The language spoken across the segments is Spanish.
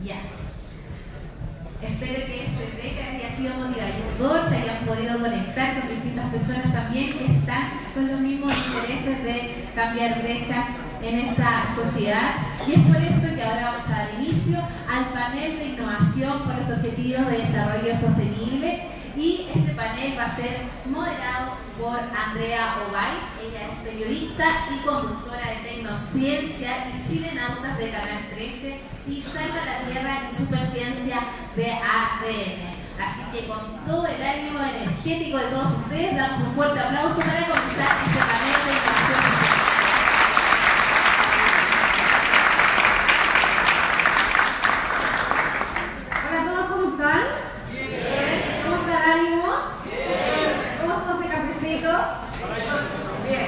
Ya. Espero que este break haya sido motivador, se hayan podido conectar con distintas personas también que están con los mismos intereses de cambiar brechas en esta sociedad. Y es por esto que ahora vamos a dar inicio al panel de innovación por los objetivos de desarrollo sostenible. Y este panel va a ser moderado por Andrea Ovalle. Ella es periodista y conductora de Tecnociencia y Chilenautas de Canal 13 y Salva la Tierra y Superciencia de ADN. Así que con todo el ánimo energético de todos ustedes, damos un fuerte aplauso para comenzar este panel de innovación social. Hola a todos, ¿cómo están? Bien. ¿Cómo está el ánimo? Bien. ¿Cómo estuvo ese cafecito? Bien.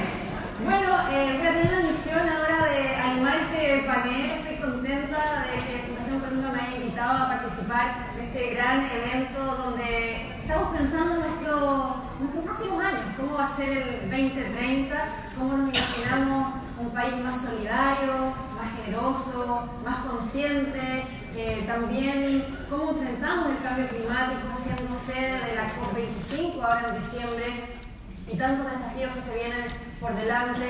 Bueno, voy a tener la misión ahora de animar este panel. Estoy contenta de que Fundación Colunga me haya invitado a participar de este gran evento donde estamos pensando en nuestros próximos años, cómo va a ser el 2030, cómo nos imaginamos un país más solidario, más generoso, más consciente, también cómo enfrentamos el cambio climático siendo sede de la COP25 ahora en diciembre y tantos desafíos que se vienen por delante,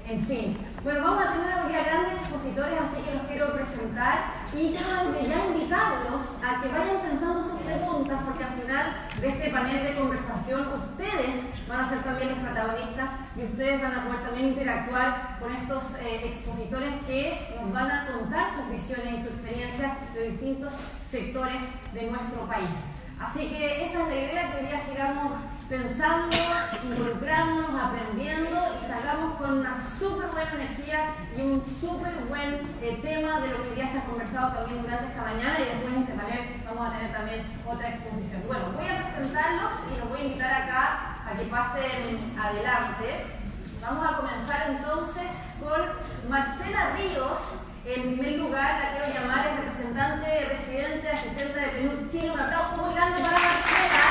en fin. Bueno, vamos a tener hoy día grandes expositores, así que los quiero presentar y quiero desde ya invitarlos a que vayan pensando sus preguntas, porque al final de este panel de conversación ustedes van a ser también los protagonistas y ustedes van a poder también interactuar con estos expositores que nos van a contar sus visiones y su experiencia de distintos sectores de nuestro país. Así que esa es la idea, que hoy día sigamos pensando, involucrándonos, aprendiendo y salgamos con una súper buena energía y un súper buen tema de lo que ya se ha conversado también durante esta mañana, y después de este panel vamos a tener también otra exposición. Bueno, voy a presentarlos y los voy a invitar acá a que pasen adelante. Vamos a comenzar entonces con Marcela Ríos. En primer lugar, la quiero llamar el representante residente, asistente de PNUD Chile. Un aplauso muy grande para Marcela.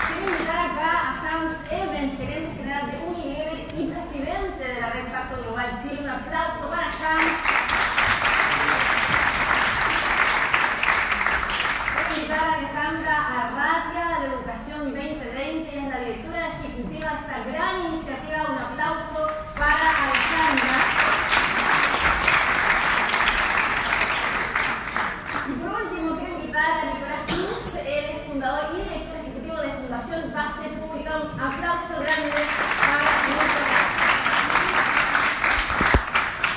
Quiero invitar acá a Hans Eben, gerente general de Unilever y presidente de la Red Pacto Global Chile. Un aplauso para Hans. Quiero invitar a Alejandra Arratia, de Educación 2020, ella es la directora ejecutiva de esta gran iniciativa. Un aplauso para Alejandra. Y por último, quiero invitar a Nicolás Cruz, él es fundador y director ejecutivo de Fundación Base Pública. Un aplauso grande para Nicolás.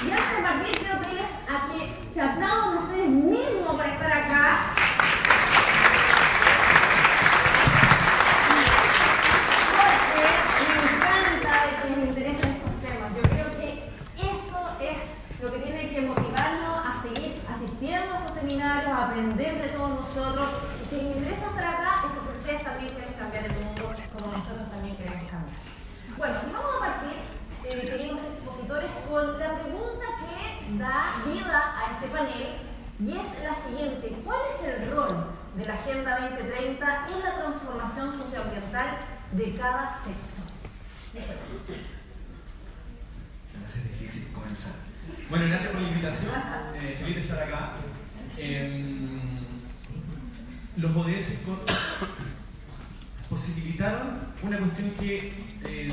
Y antes de partir, quiero pedirles a que se aplaudan ustedes mismos por estar acá. Lo que tiene que motivarnos a seguir asistiendo a estos seminarios, a aprender de todos nosotros. Y si les interesa estar acá es porque ustedes también quieren cambiar el mundo como nosotros también queremos cambiar. Bueno, y vamos a partir, queridos expositores, con la pregunta que da vida a este panel, y es la siguiente: ¿cuál es el rol de la Agenda 2030 en la transformación socioambiental de cada sector? Es difícil comenzar. Bueno, gracias por la invitación, feliz de estar acá. Los ODS posibilitaron una cuestión que,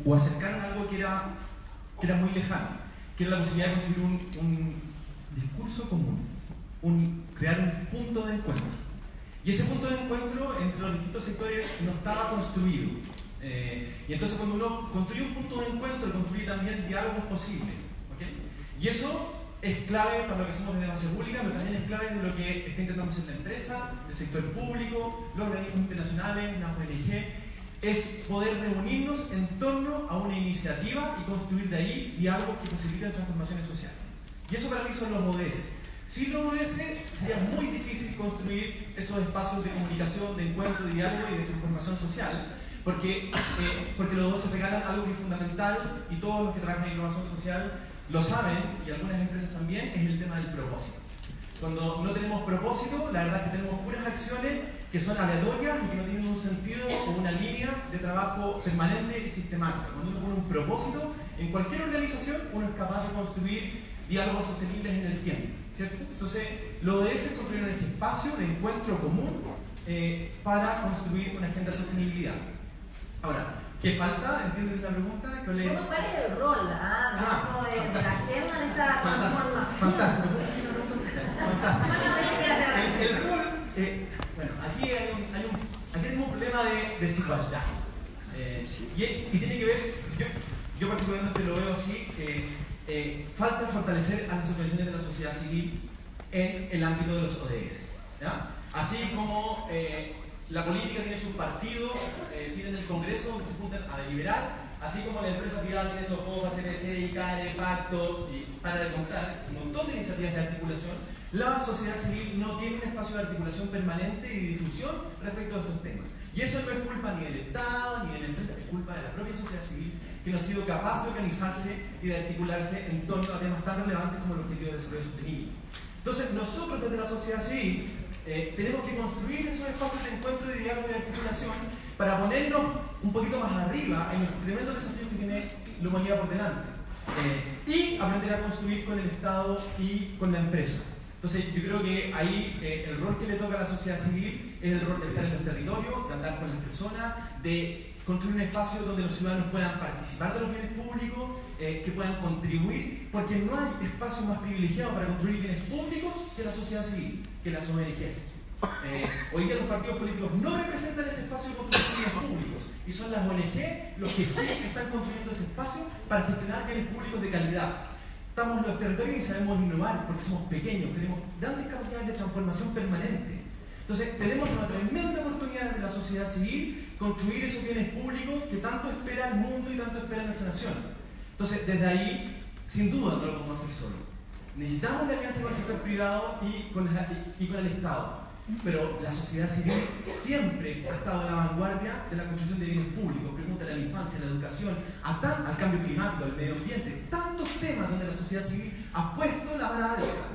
o acercaron algo que era muy lejano, que era la posibilidad de construir un discurso común, crear un punto de encuentro. Y ese punto de encuentro entre los distintos sectores no estaba construido. Y entonces cuando uno construye un punto de encuentro, construye también diálogos posibles. ¿Okay? Y eso es clave para lo que hacemos desde base pública, pero también es clave de lo que está intentando hacer la empresa, el sector público, los organismos internacionales, la ONG, es poder reunirnos en torno a una iniciativa y construir de ahí diálogos que posibiliten transformaciones sociales. Y eso para mí son los ODS. Sin los ODS sería muy difícil construir esos espacios de comunicación, de encuentro, de diálogo y de transformación social, porque los ODS regalan algo que es fundamental, y todos los que trabajan en innovación social lo saben, y algunas empresas también, es el tema del propósito. Cuando no tenemos propósito, la verdad es que tenemos puras acciones que son aleatorias y que no tienen un sentido o una línea de trabajo permanente y sistemática. Cuando uno pone un propósito, en cualquier organización uno es capaz de construir diálogos sostenibles en el tiempo, ¿cierto? Entonces, lo ODS es construir ese espacio de encuentro común para construir una agenda de sostenibilidad. Ahora, ¿qué falta? ¿Entiendes la pregunta? ¿Cuál es el rol de la agenda en esta transformación? Fantástico. El rol, bueno, aquí hay un problema de desigualdad. Y tiene que ver, yo particularmente lo veo así, falta fortalecer a las organizaciones de la sociedad civil en el ámbito de los ODS. ¿Ya? Así como la política tiene sus partidos, tienen el Congreso donde se juntan a deliberar, así como la empresa privada tiene SOFOFA, CNC, ICARE, Pacto, y para de contar un montón de iniciativas de articulación, la sociedad civil no tiene un espacio de articulación permanente y de difusión respecto a estos temas. Y eso no es culpa ni del Estado ni de la empresa, es culpa de la propia sociedad civil que no ha sido capaz de organizarse y de articularse en torno a temas tan relevantes como el objetivo de desarrollo sostenible. Entonces, nosotros desde la sociedad civil tenemos que construir esos espacios de encuentro, de diálogo y de articulación para ponernos un poquito más arriba en los tremendos desafíos que tiene la humanidad por delante y aprender a construir con el Estado y con la empresa. Entonces, yo creo que ahí el rol que le toca a la sociedad civil es el rol de estar en los territorios, de andar con las personas, de construir un espacio donde los ciudadanos puedan participar de los bienes públicos, que puedan contribuir, porque no hay espacio más privilegiado para construir bienes públicos que la sociedad civil, que las ONGs. Hoy día los partidos políticos no representan ese espacio de construcción de bienes públicos y son las ONG los que sí están construyendo ese espacio para gestionar bienes públicos de calidad. Estamos en los territorios y sabemos innovar porque somos pequeños, tenemos grandes capacidades de transformación permanente. Entonces, tenemos una tremenda oportunidad de la sociedad civil construir esos bienes públicos que tanto espera el mundo y tanto espera nuestra nación. Entonces, desde ahí, sin duda no lo podemos hacer solo. Necesitamos la alianza con el sector privado y con el Estado. Pero la sociedad civil siempre ha estado en la vanguardia de la construcción de bienes públicos. Pregúntale a la infancia, a la educación, al cambio climático, al medio ambiente. Tantos temas donde la sociedad civil ha puesto la vara alta.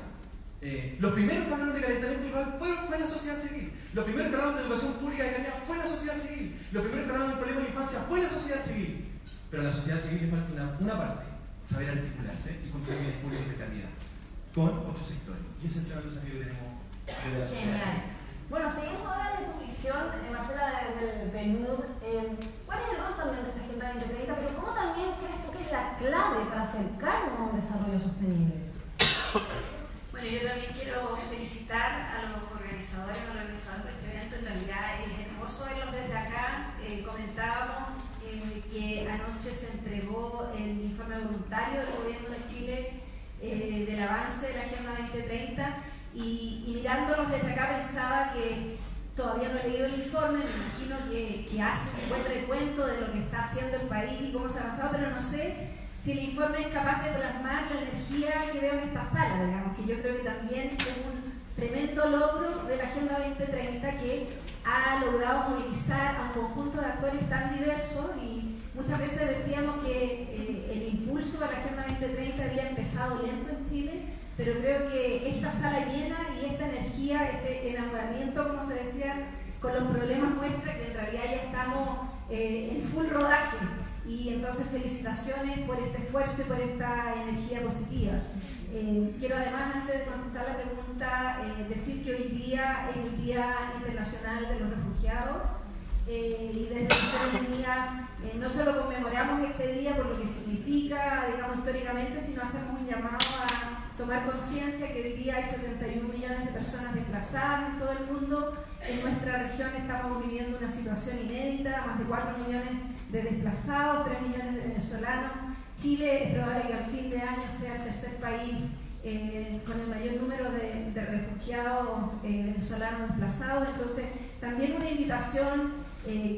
Los primeros que hablaron de calentamiento global fue la sociedad civil. Los primeros que hablaron de educación pública de calidad fue la sociedad civil. Los primeros que hablaron del problema de la infancia fue la sociedad civil. Pero a la sociedad civil le falta una parte, saber articularse y construir bienes públicos de calidad con otros sectores. Y ese es el gran desafío que tenemos desde la sociedad civil. Bueno, seguimos ahora de tu visión, Marcela, desde el PNUD. ¿Cuál es el rol también de esta Agenda 2030? Pero ¿cómo también crees tú que es la clave para acercarnos a un desarrollo sostenible? Bueno, yo también quiero felicitar a los organizadores de este evento. En realidad es hermoso verlos desde acá. Comentábamos que anoche se entregó el informe voluntario del Gobierno de Chile del avance de la Agenda 2030 y mirándolos desde acá pensaba que todavía no he leído el informe, me imagino que hace un buen recuento de lo que está haciendo el país y cómo se ha avanzado, pero no sé si el informe es capaz de plasmar la energía que veo en esta sala, digamos, que yo creo que también es un tremendo logro de la Agenda 2030 que ha logrado movilizar a un conjunto de actores tan diversos y muchas veces decíamos que el impulso a la Agenda 2030 había empezado lento en Chile, pero creo que esta sala llena y esta energía, este enamoramiento, como se decía, con los problemas muestra que en realidad ya estamos en full rodaje. Y entonces felicitaciones por este esfuerzo y por esta energía positiva. Quiero además, antes de contestar la pregunta, decir que hoy día es el Día Internacional de los Refugiados y desde Naciones Unidas no solo conmemoramos este día por lo que significa, digamos, históricamente, sino hacemos un llamado a tomar conciencia que hoy día hay 71 millones de personas desplazadas en todo el mundo. En nuestra región estamos viviendo una situación inédita, más de 4 millones de desplazados, 3 millones de venezolanos. Chile es probable que al fin de año sea el tercer país con el mayor número de refugiados venezolanos desplazados. Entonces, también una invitación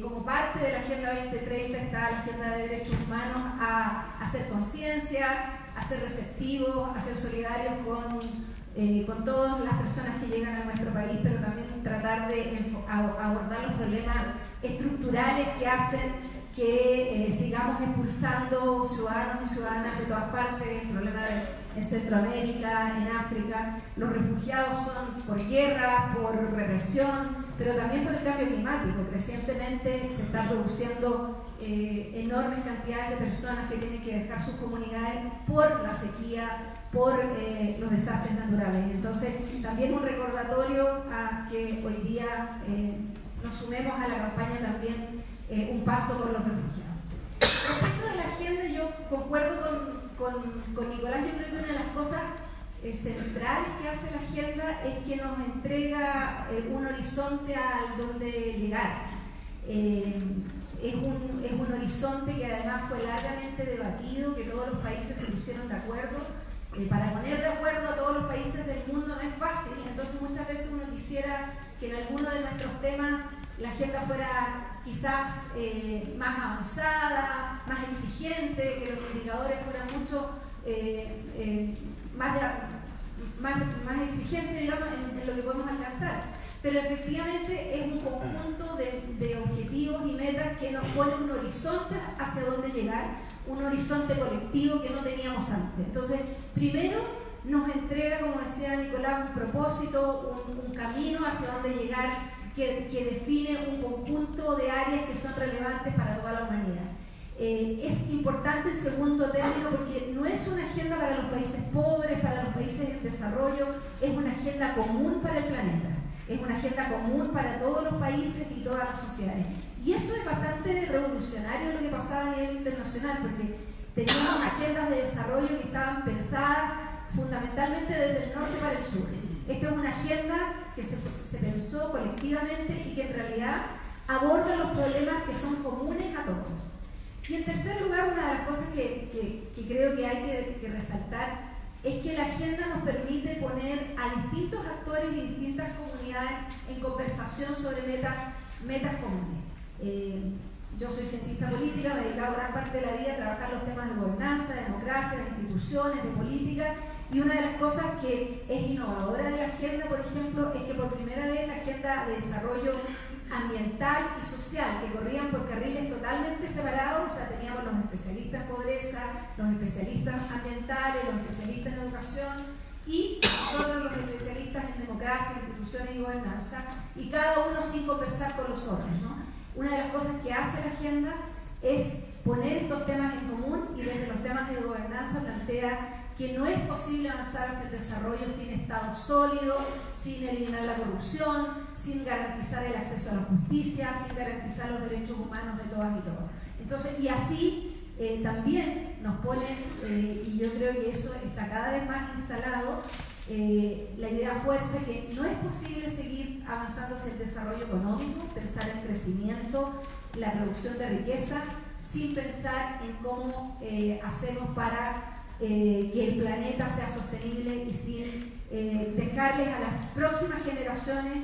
como parte de la Agenda 2030 está la Agenda de Derechos Humanos a hacer conciencia, a ser receptivos, a ser solidarios con todas las personas que llegan a nuestro país, pero también tratar de abordar los problemas estructurales que hacen que sigamos expulsando ciudadanos y ciudadanas de todas partes, el problema en Centroamérica, en África. Los refugiados son por guerra, por represión, pero también por el cambio climático. Crecientemente se están produciendo enormes cantidades de personas que tienen que dejar sus comunidades por la sequía, por los desastres naturales. Entonces, también un recordatorio a que hoy día nos sumemos a la campaña también Un Paso por los Refugiados. Respecto de la agenda, yo concuerdo con Nicolás. Yo creo que una de las cosas centrales que hace la agenda es que nos entrega un horizonte al donde llegar. Es un horizonte que además fue largamente debatido, que todos los países se pusieron de acuerdo. Para poner de acuerdo a todos los países del mundo no es fácil, entonces muchas veces uno quisiera que en alguno de nuestros temas la agenda fuera quizás más avanzada, más exigente, que los indicadores fueran mucho más exigentes, digamos, en lo que podemos alcanzar. Pero efectivamente es un conjunto de objetivos y metas que nos pone un horizonte hacia dónde llegar, un horizonte colectivo que no teníamos antes. Entonces, primero nos entrega, como decía Nicolás, un propósito, un camino hacia dónde llegar que define un conjunto de áreas que son relevantes para toda la humanidad. Es importante el segundo término porque no es una agenda para los países pobres, para los países en desarrollo, es una agenda común para el planeta. Es una agenda común para todos los países y todas las sociedades. Y eso es bastante revolucionario lo que pasaba a nivel internacional, porque teníamos agendas de desarrollo que estaban pensadas fundamentalmente desde el norte para el sur. Esta es una agenda que se pensó colectivamente y que en realidad aborda los problemas que son comunes a todos. Y en tercer lugar, una de las cosas que creo que hay que resaltar es que la agenda nos permite poner a distintos actores y distintas comunidades en conversación sobre metas comunes. Yo soy cientista política, me he dedicado gran parte de la vida a trabajar los temas de gobernanza, de democracia, de instituciones, de política, y una de las cosas que es innovadora de la agenda, por ejemplo, es que por primera vez la agenda de desarrollo ambiental y social, que corrían por carriles totalmente separados, o sea, teníamos los especialistas en pobreza, los especialistas ambientales, los especialistas en educación y nosotros los especialistas en democracia, instituciones y gobernanza, y cada uno sin conversar con los otros, ¿no? Una de las cosas que hace la agenda es poner estos temas en común y desde los temas de gobernanza plantea que no es posible avanzar hacia el desarrollo sin Estado sólido, sin eliminar la corrupción, sin garantizar el acceso a la justicia, sin garantizar los derechos humanos de todas y todos. Entonces, y así también nos ponen, y yo creo que eso está cada vez más instalado, la idea fuerza que no es posible seguir avanzando hacia el desarrollo económico, pensar en crecimiento, la producción de riqueza, sin pensar en cómo hacemos para que el planeta sea sostenible y sin dejarles a las próximas generaciones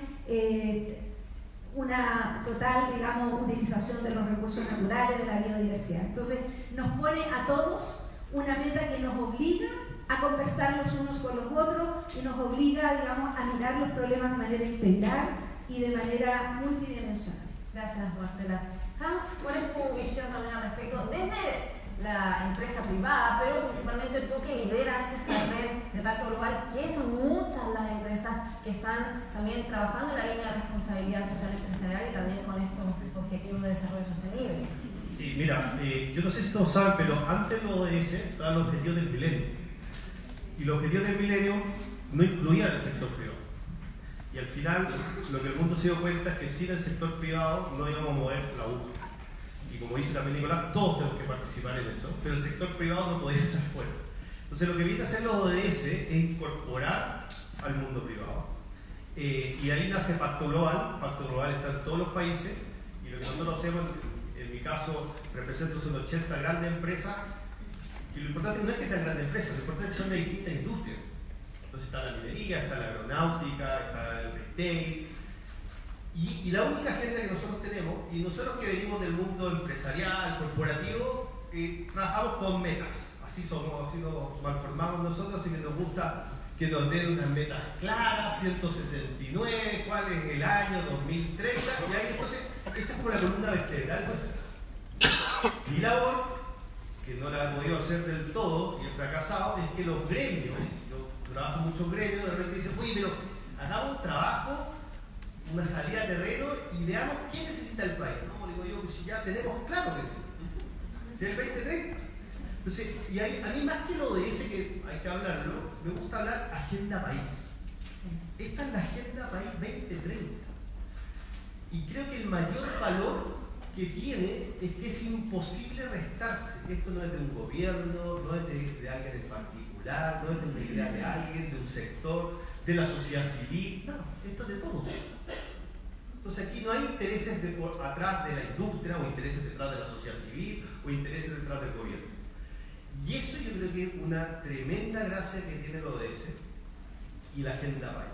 una total, digamos, utilización de los recursos naturales, de la biodiversidad. Entonces, nos pone a todos una meta que nos obliga a conversar los unos con los otros y nos obliga, digamos, a mirar los problemas de manera integral y de manera multidimensional. Gracias, Marcela. Hans, ¿cuál es tu visión también al respecto? Desde la empresa privada, pero principalmente tú que lideras esta red de Pacto Global, que son muchas las empresas que están también trabajando en la línea de responsabilidad social empresarial y también con estos objetivos de desarrollo sostenible. Sí, mira, yo no sé si todos saben, pero antes de los ODS estaban los objetivos del milenio. Y los objetivos del milenio no incluían el sector privado. Y al final, lo que el mundo se dio cuenta es que sin el sector privado no íbamos a mover la aguja. Y como dice también Nicolás, todos tenemos que participar en eso, pero el sector privado no podía estar fuera. Entonces lo que viene a hacer los ODS es incorporar al mundo privado. Y ahí nace Pacto Global. Pacto Global está en todos los países y lo que nosotros hacemos, en mi caso, represento son 80 grandes empresas, y lo importante no es que sean grandes empresas, lo importante es que son de distintas industrias. Entonces está la minería, está la aeronáutica, está el retail. Y la única agenda que nosotros tenemos, y nosotros que venimos del mundo empresarial, corporativo, trabajamos con metas. Así somos, así nos malformamos nosotros, así que nos gusta que nos den unas metas claras, 169, cuál es el año, 2030, y ahí entonces, esta es como la columna vertebral. Mi labor que no la ha podido hacer del todo y he fracasado, es que los gremios, yo trabajo en muchos gremios, de repente dicen, oye, pero hagamos un trabajo, una salida a terreno y veamos qué necesita el país. No, digo yo, pues si ya tenemos claro que necesita. Si es el 2030. Entonces, y a mí más que lo de ese que hay que hablarlo, me gusta hablar agenda país. Esta es la agenda país 2030. Y creo que el mayor valor que tiene es que es imposible restarse. Esto no es de un gobierno, no es de alguien en particular, no es de una idea de alguien, de un sector, de la sociedad civil. No, esto es de todos. Entonces aquí no hay intereses atrás de la industria, o intereses detrás de la sociedad civil, o intereses detrás del gobierno. Y eso yo creo que es una tremenda gracia que tiene el ODS y la Agenda País.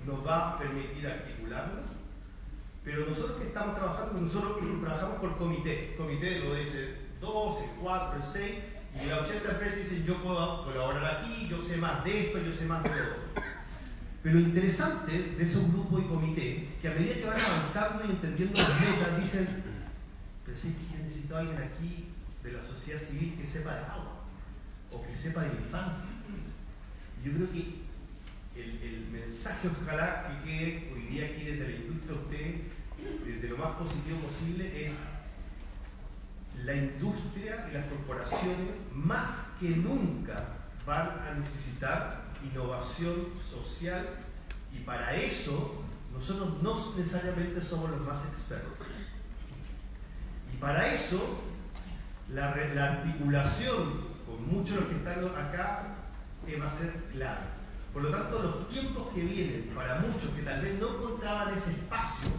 Nos va a permitir articularlo, pero nosotros que estamos trabajando, nosotros trabajamos por comité del ODS 2, el 4, el 6, y las 80 empresas dicen yo puedo colaborar aquí, yo sé más de esto, yo sé más de lo otro. Pero lo interesante de esos grupos y comités, que a medida que van avanzando y entendiendo las metas, dicen, pero sí que yo necesito a alguien aquí de la sociedad civil que sepa de agua, o que sepa de infancia. Y yo creo que el mensaje, ojalá que quede hoy día aquí desde la industria a ustedes, desde lo más positivo posible, es la industria y las corporaciones más que nunca van a necesitar innovación social, y para eso nosotros no necesariamente somos los más expertos. Y para eso la articulación con muchos de los que están acá va a ser clave. Por lo tanto, los tiempos que vienen para muchos que tal vez no encontraban ese espacio,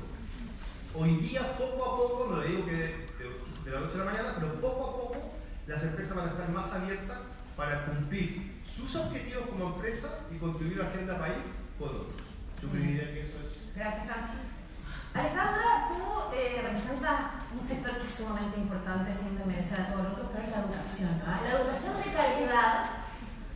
hoy día poco a poco, no le digo que de la noche a la mañana, pero poco a poco las empresas van a estar más abiertas para cumplir sus objetivos como empresa y contribuir a la agenda país con otros. Yo diría que eso es. Gracias, Francis. Alejandra, tú representas un sector que es sumamente importante, sin desmerecer a todos los otros, pero es la educación. ¿Ah? La educación de calidad,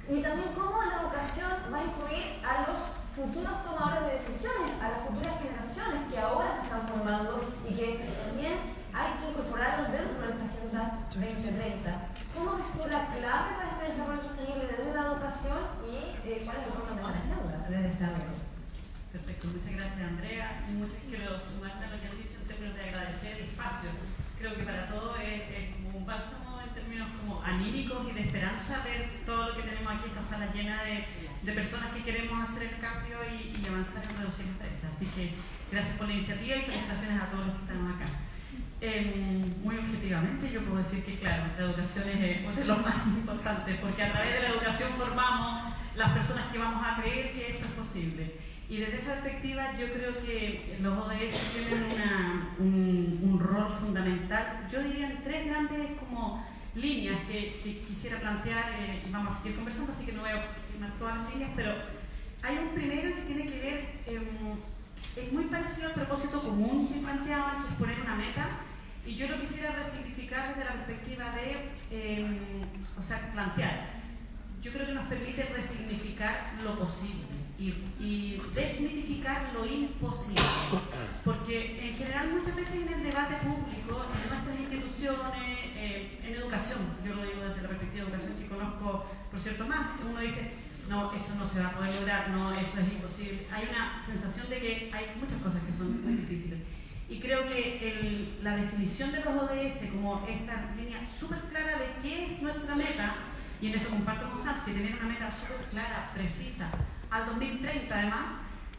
y también cómo la educación va a influir a los futuros tomadores de decisiones, a las futuras generaciones que ahora se están formando y que también hay que incorporarlos dentro de esta Agenda 2030. ¿Cómo ves tú la clave para este desarrollo sostenible desde la educación y cuál es el rol de la agenda desde ese ámbito? Perfecto, muchas gracias Andrea. Quiero sumarme a lo que han dicho en términos de agradecer el espacio. Creo que para todos es como un bálsamo en términos como anímicos y de esperanza ver todo lo que tenemos aquí, esta sala llena de personas que queremos hacer el cambio y avanzar en reducir las brechas. Así que gracias por la iniciativa y felicitaciones a todos los que estamos acá. Muy objetivamente yo puedo decir que claro, la educación es uno de los más importantes, porque a través de la educación formamos las personas que vamos a creer que esto es posible. Y desde esa perspectiva yo creo que los ODS tienen un rol fundamental, yo diría en tres grandes como líneas que quisiera plantear, y vamos a seguir conversando, así que no voy a quemar todas las líneas, pero hay un primero que tiene que ver, es muy parecido al propósito común que planteaban, que es poner una meta, y yo lo quisiera resignificar desde la perspectiva de, plantear. Yo creo que nos permite resignificar lo posible y desmitificar lo imposible, porque en general muchas veces en el debate público, en nuestras instituciones, en educación, yo lo digo desde la perspectiva de educación que conozco, por cierto, más, uno dice, no, eso no se va a poder lograr, no, eso es imposible. Hay una sensación de que hay muchas cosas que son muy difíciles. Y creo que la definición de los ODS como esta línea súper clara de qué es nuestra meta, y en eso comparto con Hans, que tener una meta súper clara, precisa, al 2030 además,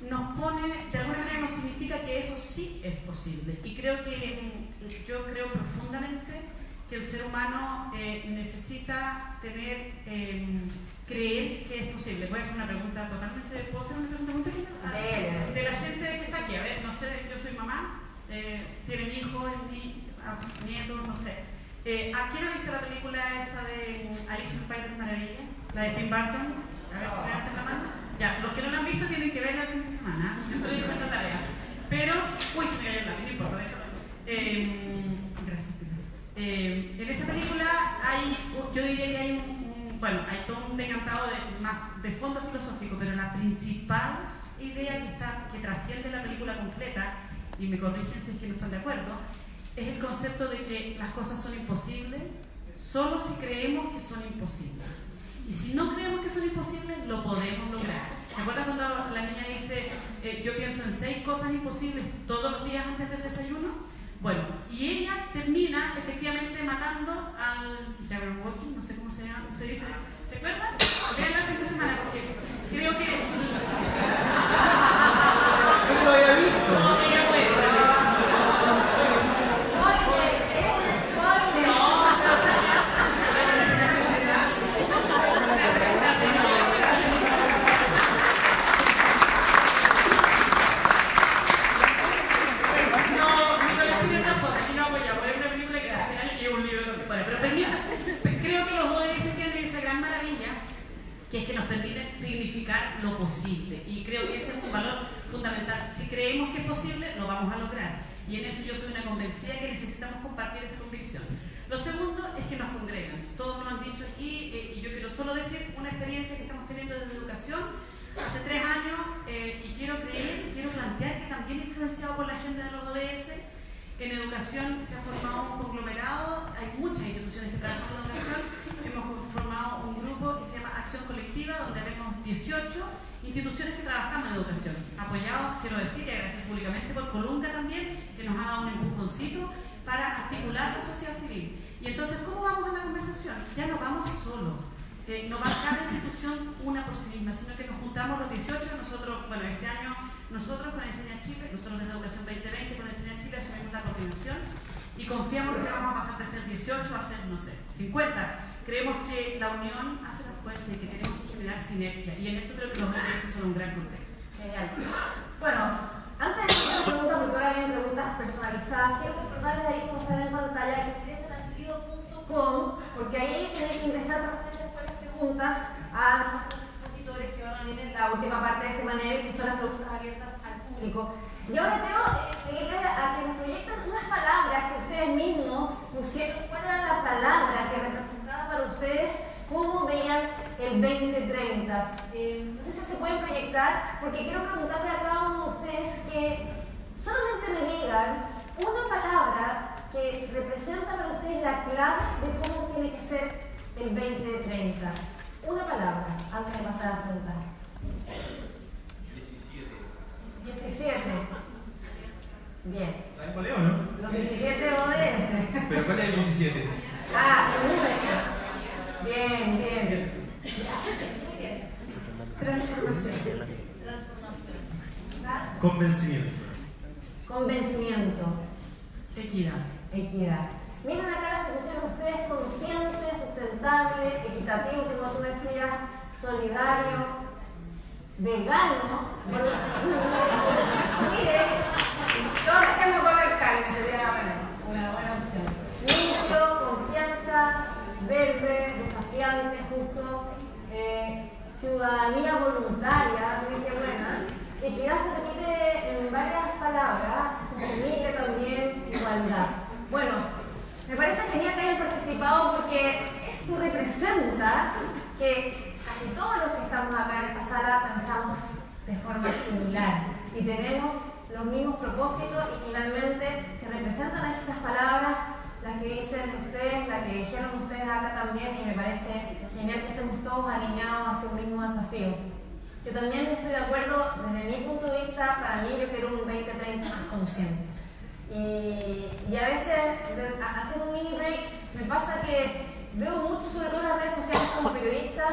nos pone, de alguna manera nos significa que eso sí es posible. Y creo que, yo creo profundamente que el ser humano necesita tener, creer que es posible. Voy a hacer una pregunta totalmente, ¿puedo hacer una pregunta muy pequeña? De la gente que está aquí, a ver, no sé, yo soy mamá, tienen hijos, nietos, no sé. ¿A quién ha visto la película esa de Alice en el País de las Maravillas? La de Tim Burton. A ver, levanten la mano. Ya, los que no la han visto tienen que verla el fin de semana. Yo estoy con esta tarea. Pero, uy, se me cayó el lápiz, no importa, déjalo. Gracias, Pilar. En esa película yo diría que hay hay todo un decantado de fondo filosófico, pero la principal idea que trasciende la película completa, y me corrigen si es que no están de acuerdo, es el concepto de que las cosas son imposibles solo si creemos que son imposibles. Y si no creemos que son imposibles, lo podemos lograr. ¿Se acuerdan cuando la niña dice, yo pienso en 6 cosas imposibles todos los días antes del desayuno? Bueno, y ella termina efectivamente matando al Jabberwocky, no sé cómo se llama, se dice, ¿se acuerdan? Vean la fin de semana porque creo que... Yo no lo había visto. No, ella muere. Que es que nos permite significar lo posible, y creo que ese es un valor fundamental. Si creemos que es posible, lo vamos a lograr, y en eso yo soy una convencida que necesitamos compartir esa convicción. Lo segundo es que nos congregan, todos lo han dicho aquí, y yo quiero solo decir una experiencia que estamos teniendo desde educación hace 3 años, y quiero plantear que también influenciado por la agenda de los ODS. En educación se ha formado un conglomerado, hay muchas instituciones que trabajan en educación, hemos formado un grupo que se llama Acción Colectiva, donde vemos 18 instituciones que trabajamos en educación, apoyados, quiero decir, y agradecer públicamente por Colunga también, que nos ha dado un empujoncito para articular la sociedad civil. Y entonces, ¿cómo vamos a la conversación? Ya no vamos solos. No va cada institución una por sí misma, sino que nos juntamos los 18, nosotros, bueno, este año nosotros con Enseña Chile, nosotros desde Educación 2020 con Enseña Chile asumimos la coordinación y confiamos que vamos a pasar de ser 18 a ser, no sé, 50. Creemos que la unión hace la fuerza y que tenemos que generar sinergia, y en eso creo que los ODS son un gran contexto. Genial. Bueno, antes de hacer preguntas, porque ahora vienen preguntas personalizadas, quiero recordarles ahí como sale en pantalla que ingresen a slido.com, porque ahí tienen que ingresar para hacer después las preguntas a los expositores que van a venir en la última parte de este panel, que son las preguntas abiertas al público. Y ahora quiero pedirles a que nos proyecten unas palabras que ustedes mismos pusieron. ¿Cuál era la palabra que representaba para ustedes cómo veían el 2030? No sé si se pueden proyectar, porque quiero preguntarle a cada uno de ustedes que solamente me digan una palabra que representa para ustedes la clave de cómo tiene que ser el 2030. Una palabra, antes de pasar a la pregunta. 17. Bien. ¿Saben cuál es o no? Los 17 ODS. ¿Pero cuál es el 17? Ah, el número. Bien, bien. Muy bien. Transformación. Transformación. Convencimiento. Convencimiento. Equidad. Equidad. Miren acá las que pusieron ustedes: consciente, sustentable, equitativo, como tú decías, solidario, vegano. Miren, todos dejemos comer carne, sería una buena opción. Limpio, confianza, verde, desafiante, justo, ciudadanía voluntaria, miren qué buena. Equidad se repite en varias palabras, sostenible también, igualdad. Bueno, me parece genial que hayan participado, porque esto representa que casi todos los que estamos acá en esta sala pensamos de forma similar y tenemos los mismos propósitos, y finalmente se representan estas palabras, las que dicen ustedes, las que dijeron ustedes acá también, y me parece genial que estemos todos alineados hacia un mismo desafío. Yo también estoy de acuerdo, desde mi punto de vista, para mí yo quiero un 2030 más consciente. Y a veces, haciendo un mini break, me pasa que veo mucho, sobre todo en las redes sociales como periodista,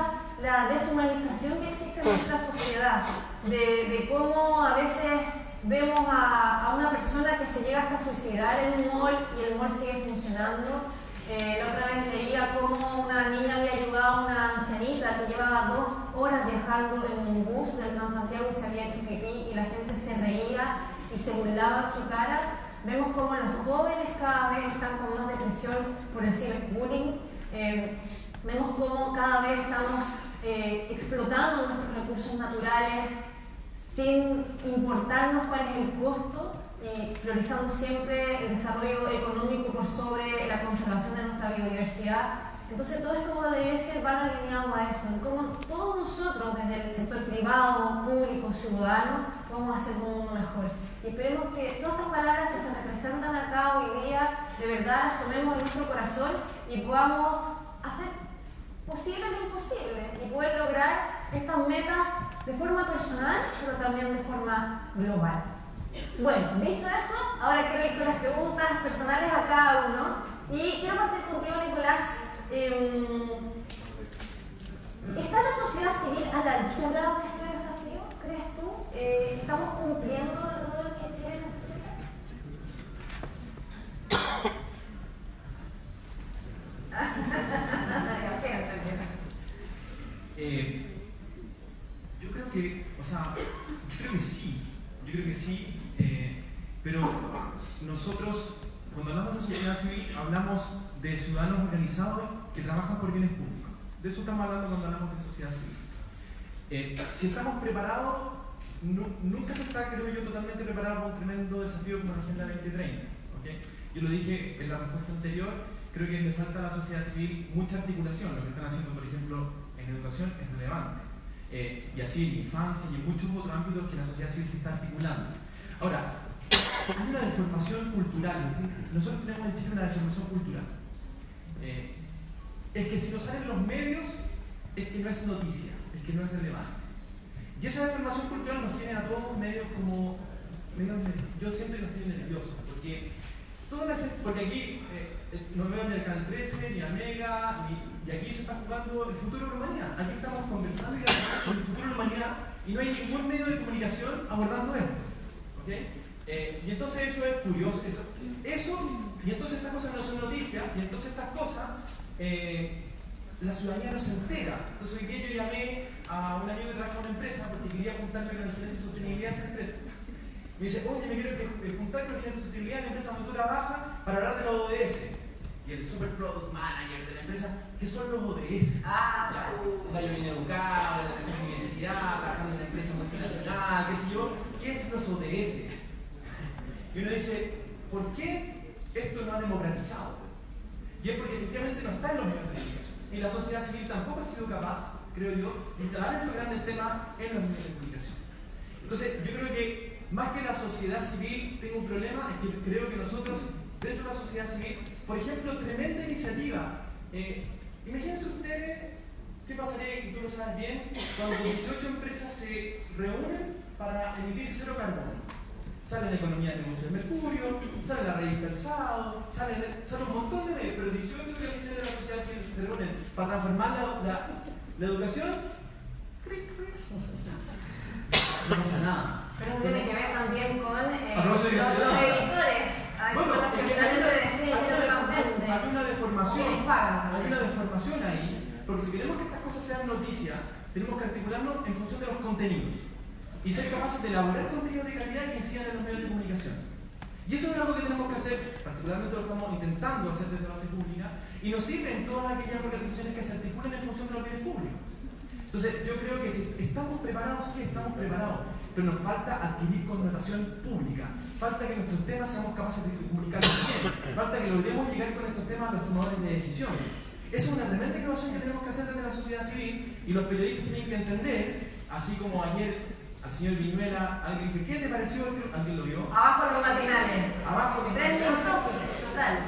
la deshumanización que existe en nuestra sociedad, de cómo a veces vemos a una persona que se llega hasta suicidar en un mall y el mall sigue funcionando. La otra vez leía cómo una niña había ayudado a una ancianita que llevaba 2 horas viajando en un bus del Transantiago y se había hecho pipí, y la gente se reía y se burlaba en su cara. Vemos cómo los jóvenes cada vez están con más depresión por el ciberbullying. Vemos cómo cada vez estamos explotando nuestros recursos naturales sin importarnos cuál es el costo, y priorizando siempre el desarrollo económico por sobre la conservación de nuestra biodiversidad. Entonces todos estos ODS van alineados a eso, en cómo todos nosotros, desde el sector privado, público, ciudadano, podemos hacer un mundo mejor. Y esperemos que todas estas palabras que se representan acá hoy día, de verdad las tomemos en nuestro corazón y y podamos hacer posible lo imposible y poder lograr estas metas de forma personal, pero también de forma global. Bueno, dicho eso, ahora quiero ir con las preguntas personales a cada uno y quiero partir contigo, Nicolás. ¿Está la sociedad civil a la altura de este desafío, crees tú? ¿Estamos cumpliendo el rol que Chile necesita? Yo creo que, yo creo que sí, pero nosotros, cuando hablamos de sociedad civil, hablamos de ciudadanos organizados que trabajan por bienes públicos. De eso estamos hablando cuando hablamos de sociedad civil. Si estamos preparados, nunca se está, creo yo, totalmente preparado para un tremendo desafío como la Agenda 2030. ¿Okay? Yo lo dije en la respuesta anterior, creo que le falta a la sociedad civil mucha articulación. Lo que están haciendo, por ejemplo, en educación es relevante. Y así en infancia y en muchos otros ámbitos que la sociedad civil se está articulando. Ahora, hay una deformación cultural. Nosotros tenemos en Chile una deformación cultural. Es que si nos salen los medios, es que no es noticia, es que no es relevante. Y esa deformación cultural nos tiene a todos medios como... yo siempre los tiene nerviosos, porque toda la gente... Porque aquí no veo ni el Canal 13, ni a Mega, y aquí se está jugando el futuro de la humanidad. Aquí estamos conversando sobre el futuro de la humanidad y no hay ningún medio de comunicación abordando esto. ¿Okay? Y entonces eso es curioso. Y entonces estas cosas no son noticias, y entonces estas cosas la ciudadanía no se entera. Entonces hoy día yo llamé a un amigo que trabaja en una empresa porque quería juntarme con el gerente de sostenibilidad de esa empresa. Me dice, oye, me quiero juntar con el gerente de sostenibilidad de la empresa donde tú trabajas para hablar de los ODS. Y el super product manager de la empresa, ¿qué son los ODS? Yo bien educado, en la universidad, trabajando en una empresa multinacional, qué sé yo. ¿Qué es los ODS? Y uno dice, ¿por qué esto no ha democratizado? Y es porque efectivamente no está en los medios de comunicación. Y la sociedad civil tampoco ha sido capaz, creo yo, de instalar estos grandes temas en los medios de comunicación. Entonces, yo creo que más que la sociedad civil tenga un problema, es que creo que nosotros, dentro de la sociedad civil, por ejemplo, tremenda iniciativa. Imagínense ustedes qué pasaría, y tú lo sabes bien, cuando 18 empresas se reúnen para emitir cero carbono. Sale la economía del negocio del Mercurio, sale la revista El Sábado, sale un montón de medios, pero 18 organizaciones de la sociedad civil se reúnen para transformar la educación. No pasa nada. Pero eso tiene que ver también con los editores. Bueno, son los que finalmente deciden lo que más vende. Hay una deformación. ¿Quiénes pagan también? Hay una deformación ahí, porque si queremos que estas cosas sean noticias, tenemos que articularnos en función de los contenidos y ser capaces de elaborar contenidos de calidad que incidan en los medios de comunicación. Y eso es algo que tenemos que hacer, particularmente lo estamos intentando hacer desde base pública, y nos sirven todas aquellas organizaciones que se articulan en función de los bienes públicos. Entonces, yo creo que si estamos preparados, sí estamos preparados, pero nos falta adquirir connotación pública. Falta que nuestros temas seamos capaces de comunicarlos bien. Falta que logremos llegar con estos temas a los tomadores de decisiones. Esa es una tremenda innovación que tenemos que hacer desde la sociedad civil, y los periodistas tienen que entender, así como ayer al señor Viñuela, alguien le dije, ¿qué te pareció esto? ¿Alguien lo vio? Abajo los matinales. Abajo los Trending matinales. topics, total.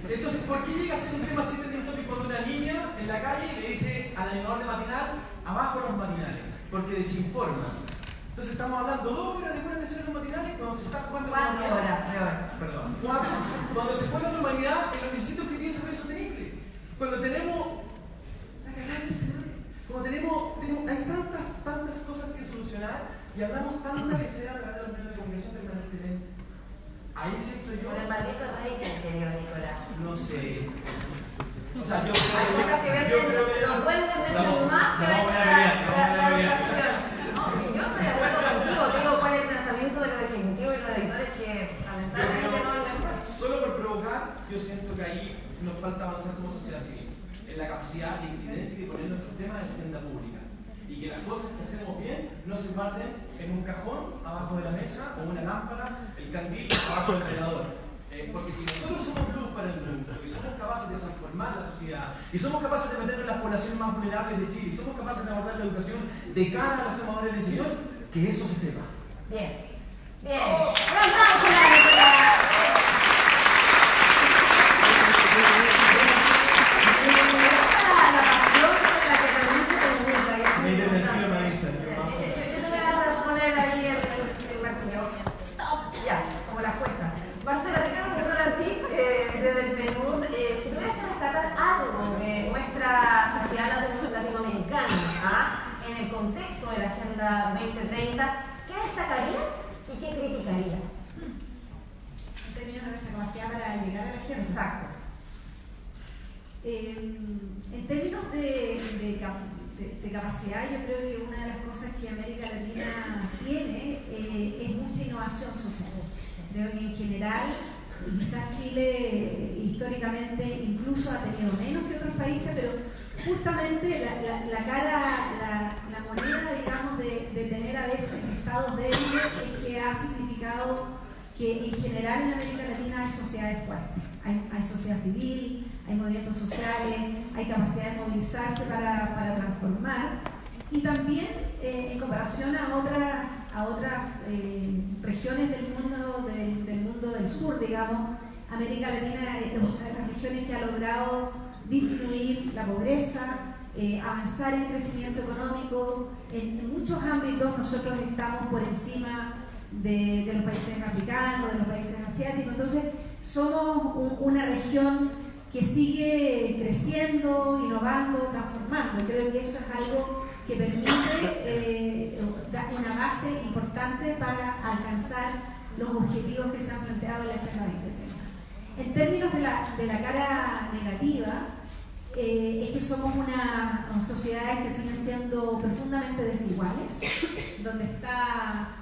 Entonces, ¿por qué llega a ser un tema así trending topic cuando una niña en la calle le dice al animador de matinal, abajo los matinales? Porque desinforma. Entonces estamos hablando 2 horas de pura necesidad de los matinales cuando se está jugando... 4 horas, peor. Perdón. Cuando se juega la humanidad en los distintos objetivos de desarrollo sostenible. Cuando tenemos la cagada del escenario. Cuando hay tantas cosas que solucionar y hablamos tanta lecera a través de los medios de comunicación permanentemente. Ahí siento yo... Con el maldito rating, querido Nicolás. No sé. O sea, yo hay cosas que venden, los duendes venden más que la educación. No, yo estoy de acuerdo contigo, digo, con el pensamiento de los ejecutivos y los editores que lamentablemente no lo solo por provocar, yo siento que ahí nos falta avanzar como sociedad civil en la capacidad de incidencia y de poner nuestros temas en la agenda pública. Y que las cosas que hacemos bien no se guarden en un cajón abajo de la mesa o una lámpara, el candil abajo del velador. Porque si nosotros somos luz para el mundo, y somos capaces de transformar la sociedad, y somos capaces de meternos en las poblaciones más vulnerables de Chile, y somos capaces de abordar la educación de cara a los tomadores de decisión, que eso se sepa. Bien. Bien. ¡Un aplauso, Nicolás! contexto de la Agenda 2030, ¿qué destacarías y qué criticarías? En términos de nuestra capacidad para llegar a la agenda. Exacto. En términos de capacidad, yo creo que una de las cosas que América Latina tiene es mucha innovación social. Creo que en general, y quizás Chile históricamente incluso ha tenido menos que otros países, pero justamente la moneda, digamos, de tener a veces estados débiles es que ha significado que en general en América Latina hay sociedades fuertes, hay sociedad civil, hay movimientos sociales, hay capacidad de movilizarse para transformar, y también en comparación a otras regiones del mundo del sur, digamos, América Latina es una de las regiones que ha logrado disminuir la pobreza, avanzar en crecimiento económico. En muchos ámbitos nosotros estamos por encima de los países africanos, de los países asiáticos. Entonces somos una región que sigue creciendo, innovando, transformando. Creo que eso es algo que permite dar una base importante para alcanzar los objetivos que se han planteado en la Agenda 2030. En términos de la cara negativa, es que somos una sociedades que siguen siendo profundamente desiguales, donde está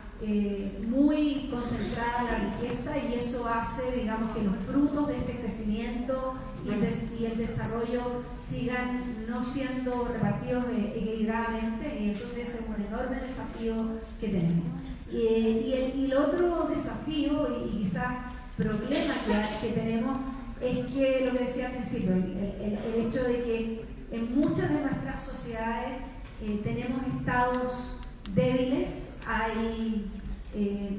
muy concentrada la riqueza, y eso hace, digamos, que los frutos de este crecimiento y el desarrollo sigan no siendo repartidos equilibradamente, y entonces ese es un enorme desafío que tenemos. Y el otro desafío y quizás problema que tenemos es que, lo que decía al principio, el hecho de que en muchas de nuestras sociedades tenemos estados débiles, hay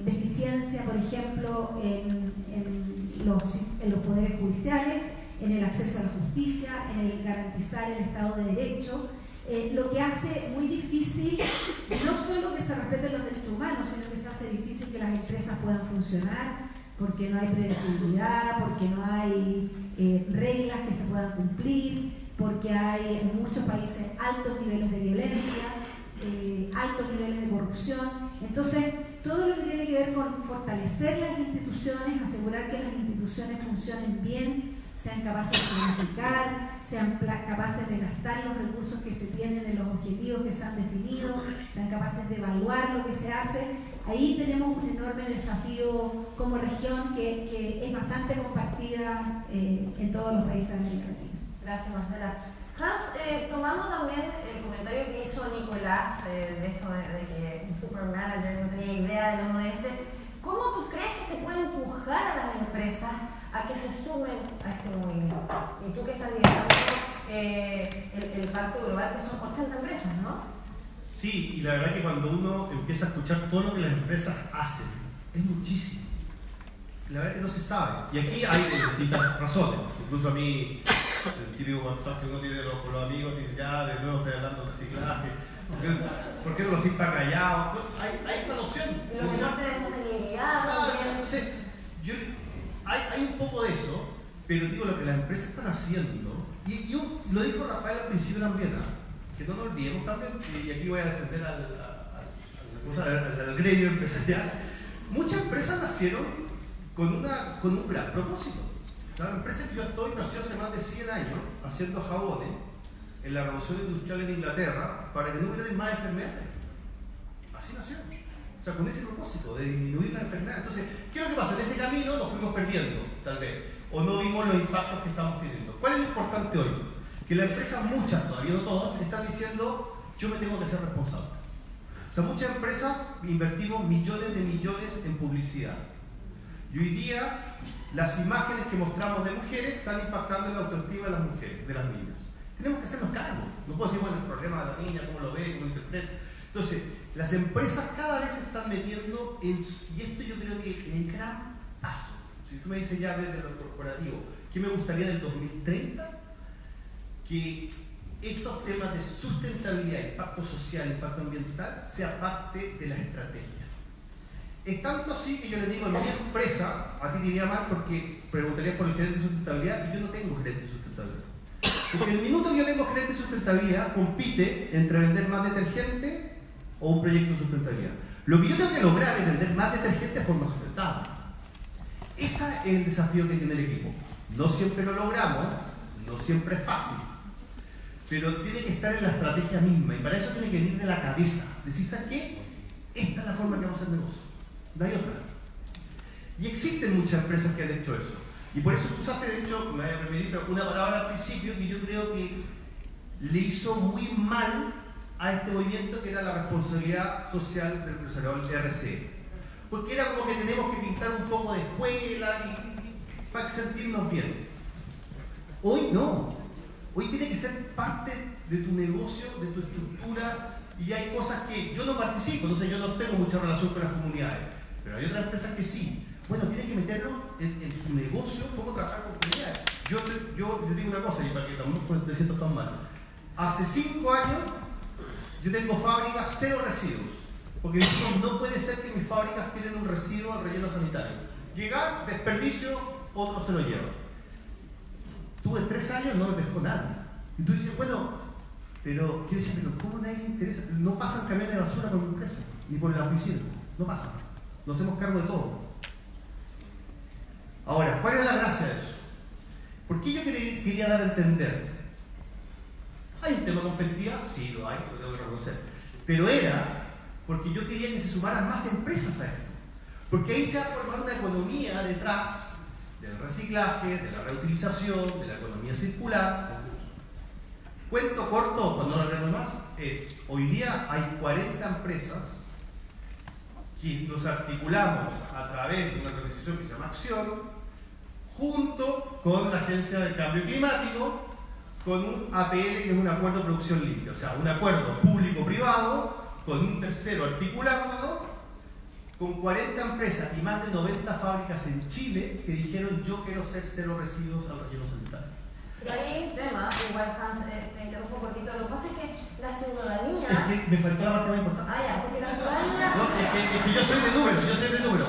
deficiencia, por ejemplo, en los poderes judiciales, en el acceso a la justicia, en el garantizar el Estado de Derecho, lo que hace muy difícil no solo que se respeten los derechos humanos, sino que se hace difícil que las empresas puedan funcionar, porque no hay predecibilidad, porque no hay reglas que se puedan cumplir, porque hay en muchos países altos niveles de violencia, altos niveles de corrupción. Entonces, todo lo que tiene que ver con fortalecer las instituciones, asegurar que las instituciones funcionen bien, sean capaces de planificar, sean capaces de gastar los recursos que se tienen en los objetivos que se han definido, sean capaces de evaluar lo que se hace. Ahí tenemos un enorme desafío como región que es bastante compartida en todos los países de América Latina. Gracias, Marcela. Hans, tomando también el comentario que hizo Nicolás de esto de que el supermanager no tenía idea del ODS, ¿cómo tú crees que se puede empujar a las empresas a que se sumen a este movimiento? Y tú que estás liderando el Pacto Global, que son 80 empresas, ¿no? Sí, y la verdad que cuando uno empieza a escuchar todo lo que las empresas hacen, es muchísimo. La verdad que no se sabe. Y aquí hay distintas razones. Incluso a mí, el típico WhatsApp que uno tiene con los amigos, dice, ya de nuevo estoy hablando de reciclaje. ¿Por qué no lo hacen para callado? Hay esa noción. Y lo que no tiene sostenibilidad también. Entonces, hay un poco de eso, pero digo, lo que las empresas están haciendo, y yo lo dijo Rafael al principio también, que no nos olvidemos también, y aquí voy a defender al gremio empresarial. Muchas empresas nacieron con un gran propósito. La empresa que yo estoy nació hace más de 100 años haciendo jabones en la revolución industrial en Inglaterra para que no hubiera más enfermedades. Así nació. O sea, con ese propósito de disminuir la enfermedad. Entonces, ¿qué es lo que pasa? En ese camino nos fuimos perdiendo, tal vez, o no vimos los impactos que estamos teniendo. ¿Cuál es lo importante hoy? Que las empresas, muchas, todavía no todas, están diciendo, yo me tengo que ser responsable. O sea, muchas empresas invertimos millones de millones en publicidad. Y hoy día, las imágenes que mostramos de mujeres están impactando en la autoestima de las mujeres, de las niñas. Tenemos que hacernos cargo. No puedo decir, bueno, el problema de la niña, cómo lo ve, cómo lo interpreta. Entonces, las empresas cada vez se están metiendo en, y esto yo creo que en gran paso. Si tú me dices ya desde lo corporativo, ¿qué me gustaría del 2030? Que estos temas de sustentabilidad, impacto social, impacto ambiental, sea parte de las estrategias. Es tanto así que yo le digo a mi empresa, a ti te iría mal porque preguntarías por el gerente de sustentabilidad y yo no tengo gerente de sustentabilidad. Porque el minuto que yo tengo gerente de sustentabilidad compite entre vender más detergente o un proyecto de sustentabilidad. Lo que yo tengo que lograr es vender más detergente de forma sustentable. Ese es el desafío que tiene el equipo. No siempre lo logramos, no siempre es fácil, pero tiene que estar en la estrategia misma y para eso tiene que venir de la cabeza. Decir, ¿sabes qué? Esta es la forma que vamos a hacer negocio. No hay otra. Y existen muchas empresas que han hecho eso. Y por eso tú usaste, de hecho, me voy a permitir, pero una palabra al principio que yo creo que le hizo muy mal a este movimiento, que era la responsabilidad social del empresariado, el RC. Porque era como que tenemos que pintar un poco de escuela y para sentirnos bien. Hoy no. Hoy tiene que ser parte de tu negocio, de tu estructura, y hay cosas que yo no participo, entonces yo no tengo mucha relación con las comunidades, pero hay otras empresas que sí. Bueno, tienen que meterlo en su negocio, cómo trabajar con comunidades. Yo les digo una cosa, y para que tampoco me siento tan mal. Hace 5 años yo tengo fábricas 0 residuos, porque dijimos, no puede ser que mis fábricas tienen un residuo al relleno sanitario. Llegar, desperdicio, otro se lo lleva. Tuve 3 años, no me pescó nada. Y tú dices, bueno, pero quiero decir, pero ¿cómo a nadie le interesa? No pasan camiones de basura por mi empresa, ni por la oficina, no pasan. Nos hacemos cargo de todo. Ahora, ¿cuál es la gracia de eso? ¿Por qué yo quería dar a entender? ¿Hay un tema de competitividad? Sí, lo hay, lo tengo que reconocer. Pero era porque yo quería que se sumaran más empresas a esto. Porque ahí se va a formar una economía detrás del reciclaje, de la reutilización, de la economía circular. Cuento corto, cuando no lo hablamos más, es hoy día hay 40 empresas que nos articulamos a través de una organización que se llama Acción, junto con la Agencia del Cambio Climático, con un APL, que es un acuerdo de producción limpia, o sea, un acuerdo público-privado con un tercero articulándolo, con 40 empresas y más de 90 fábricas en Chile que dijeron, yo quiero ser 0 residuos al relleno sanitario. Pero hay un tema, igual Hans, te interrumpo un poquito, lo que pasa es que la ciudadanía... Es que me faltó la parte más importante. Ah, ya, porque la ciudadanía... No, es que yo soy de número, yo soy de número.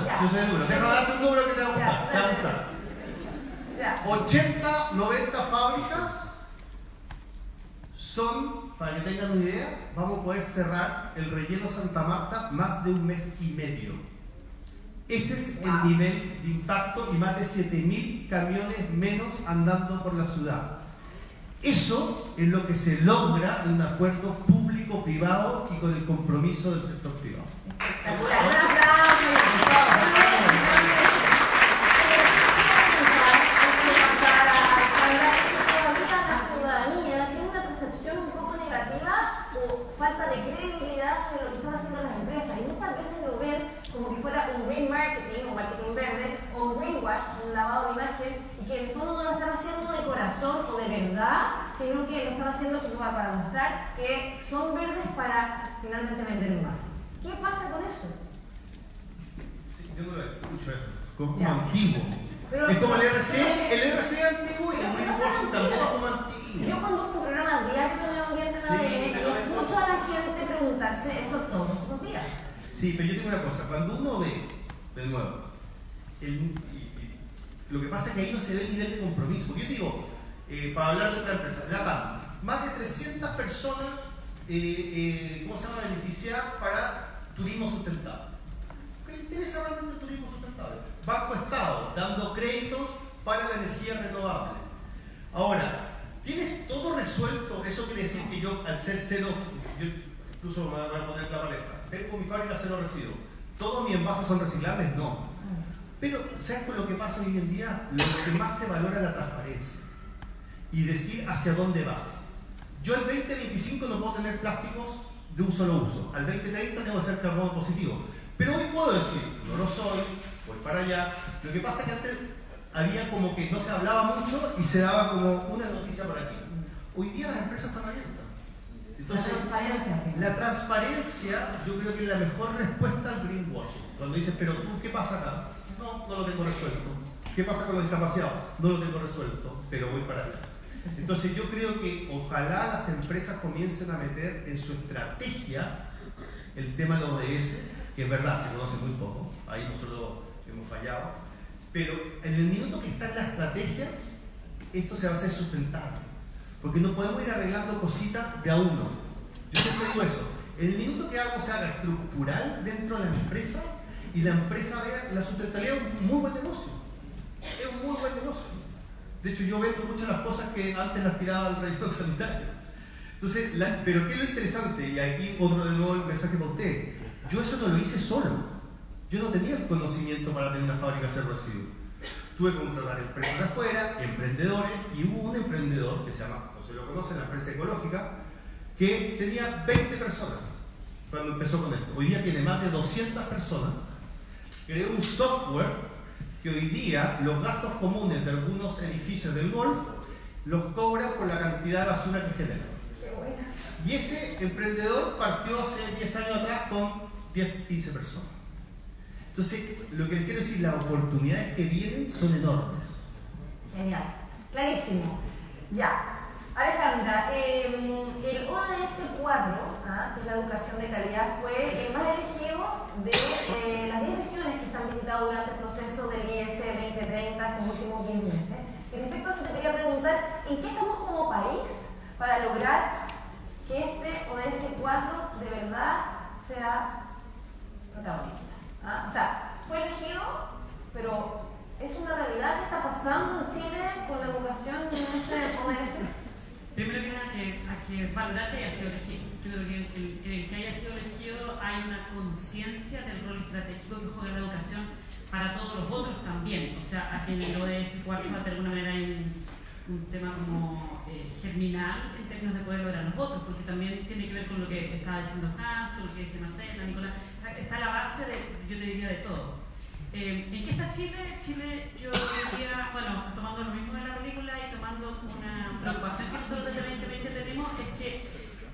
Déjame darte un número que te va a gustar, te va a gustar. 80, 90 fábricas son, para que tengan una idea, vamos a poder cerrar el relleno Santa Marta más de 1 mes y medio. Ese es el nivel de impacto y más de 7.000 camiones menos andando por la ciudad. Eso es lo que se logra en un acuerdo público-privado y con el compromiso del sector privado. Espectacular. Un aplauso. Falta de credibilidad sobre lo que están haciendo las empresas y muchas veces lo ven como que fuera un green marketing, un marketing verde o un greenwash, un lavado de imagen y que en el fondo no lo están haciendo de corazón o de verdad, sino que lo están haciendo como para mostrar que son verdes para finalmente vender más. ¿Qué pasa con eso? Sí, yo no lo escucho eso, es como antiguo. Pero, es como el RC antiguo y el greenwashing también es como antiguo. Yo conduzco un programa diario de medio ambiente en ADN y escucho a la gente preguntarse eso todos los días. Sí, pero yo digo una cosa, cuando uno ve, de nuevo, lo que pasa es que ahí no se ve el nivel de compromiso. Porque yo digo, para hablar de otra empresa, LATAM, más de 300 personas, ¿cómo se llama?, beneficiadas para turismo sustentable. ¿Qué le interesa realmente el turismo sustentable? Banco Estado, dando créditos para la energía renovable. Ahora, ¿tienes todo resuelto? Eso quiere decir que yo, al ser 0, yo incluso me voy a poner la palestra, tengo mi fábrica 0 residuos. ¿Todos mis envases son reciclables? No. Pero, ¿sabes con lo que pasa hoy en día? Lo que más se valora es la transparencia y decir hacia dónde vas. Yo al 2025 no puedo tener plásticos de un solo uso. Al 2030 tengo que ser carbono positivo. Pero hoy puedo decir, no lo soy, voy para allá. Lo que pasa es que antes había como que no se hablaba mucho y se daba como una noticia por aquí. Hoy día las empresas están abiertas. Entonces, la transparencia yo creo que es la mejor respuesta al greenwashing. Cuando dices, pero tú, ¿qué pasa acá? No lo tengo resuelto. ¿Qué pasa con los discapacitados? No lo tengo resuelto, pero voy para allá. Entonces yo creo que ojalá las empresas comiencen a meter en su estrategia el tema de los ODS, que es verdad, se conoce muy poco, ahí nosotros hemos fallado, pero en el minuto que está en la estrategia, esto se va a hacer sustentable, porque no podemos ir arreglando cositas de a uno. Yo siempre digo eso, En el minuto que algo se haga estructural dentro de la empresa y la empresa vea la sustentabilidad, es un muy buen negocio. Es un muy buen negocio. De hecho, yo vendo muchas de las cosas que antes las tiraba al relleno sanitario. Entonces, pero ¿qué es lo interesante? Y aquí otro de nuevo el mensaje para usted. Yo eso no lo hice solo. Yo no tenía el conocimiento para tener una fábrica de hacer residuos. Tuve que contratar empresas de afuera, emprendedores, y hubo un emprendedor que se llama, no se lo conoce, la empresa ecológica, que tenía 20 personas cuando empezó con esto. Hoy día tiene más de 200 personas. Creó un software que hoy día los gastos comunes de algunos edificios del Golf los cobran por la cantidad de basura que generan. Y ese emprendedor partió hace 10 años atrás con 10, 15 personas. Entonces, lo que les quiero decir, las oportunidades que vienen son enormes. Genial, clarísimo. Ya. Alejandra, el ODS 4, que es la educación de calidad, fue el más elegido de las 10 regiones que se han visitado durante el proceso del IS 2030 estos últimos 10 meses. Y respecto a eso te quería preguntar, ¿en qué estamos como país para lograr que este ODS 4 de verdad sea protagonista? O sea, fue elegido, pero ¿es una realidad que está pasando en Chile con la educación en ese ODS? Primero que nada, hay que valorar que haya sido elegido. Yo creo que en el que haya sido elegido hay una conciencia del rol estratégico que juega la educación para todos los otros también. O sea, en el ODS 4 de alguna manera hay un tema como germinal en términos de poder lograr los votos, porque también tiene que ver con lo que estaba diciendo Hans, con lo que dice Marcela, Nicolás. O sea, está la base de, yo te diría, de todo. ¿En qué está Chile? Chile, yo diría, bueno, tomando lo mismo de la película y tomando una preocupación que nosotros desde el 2020 tenemos, es que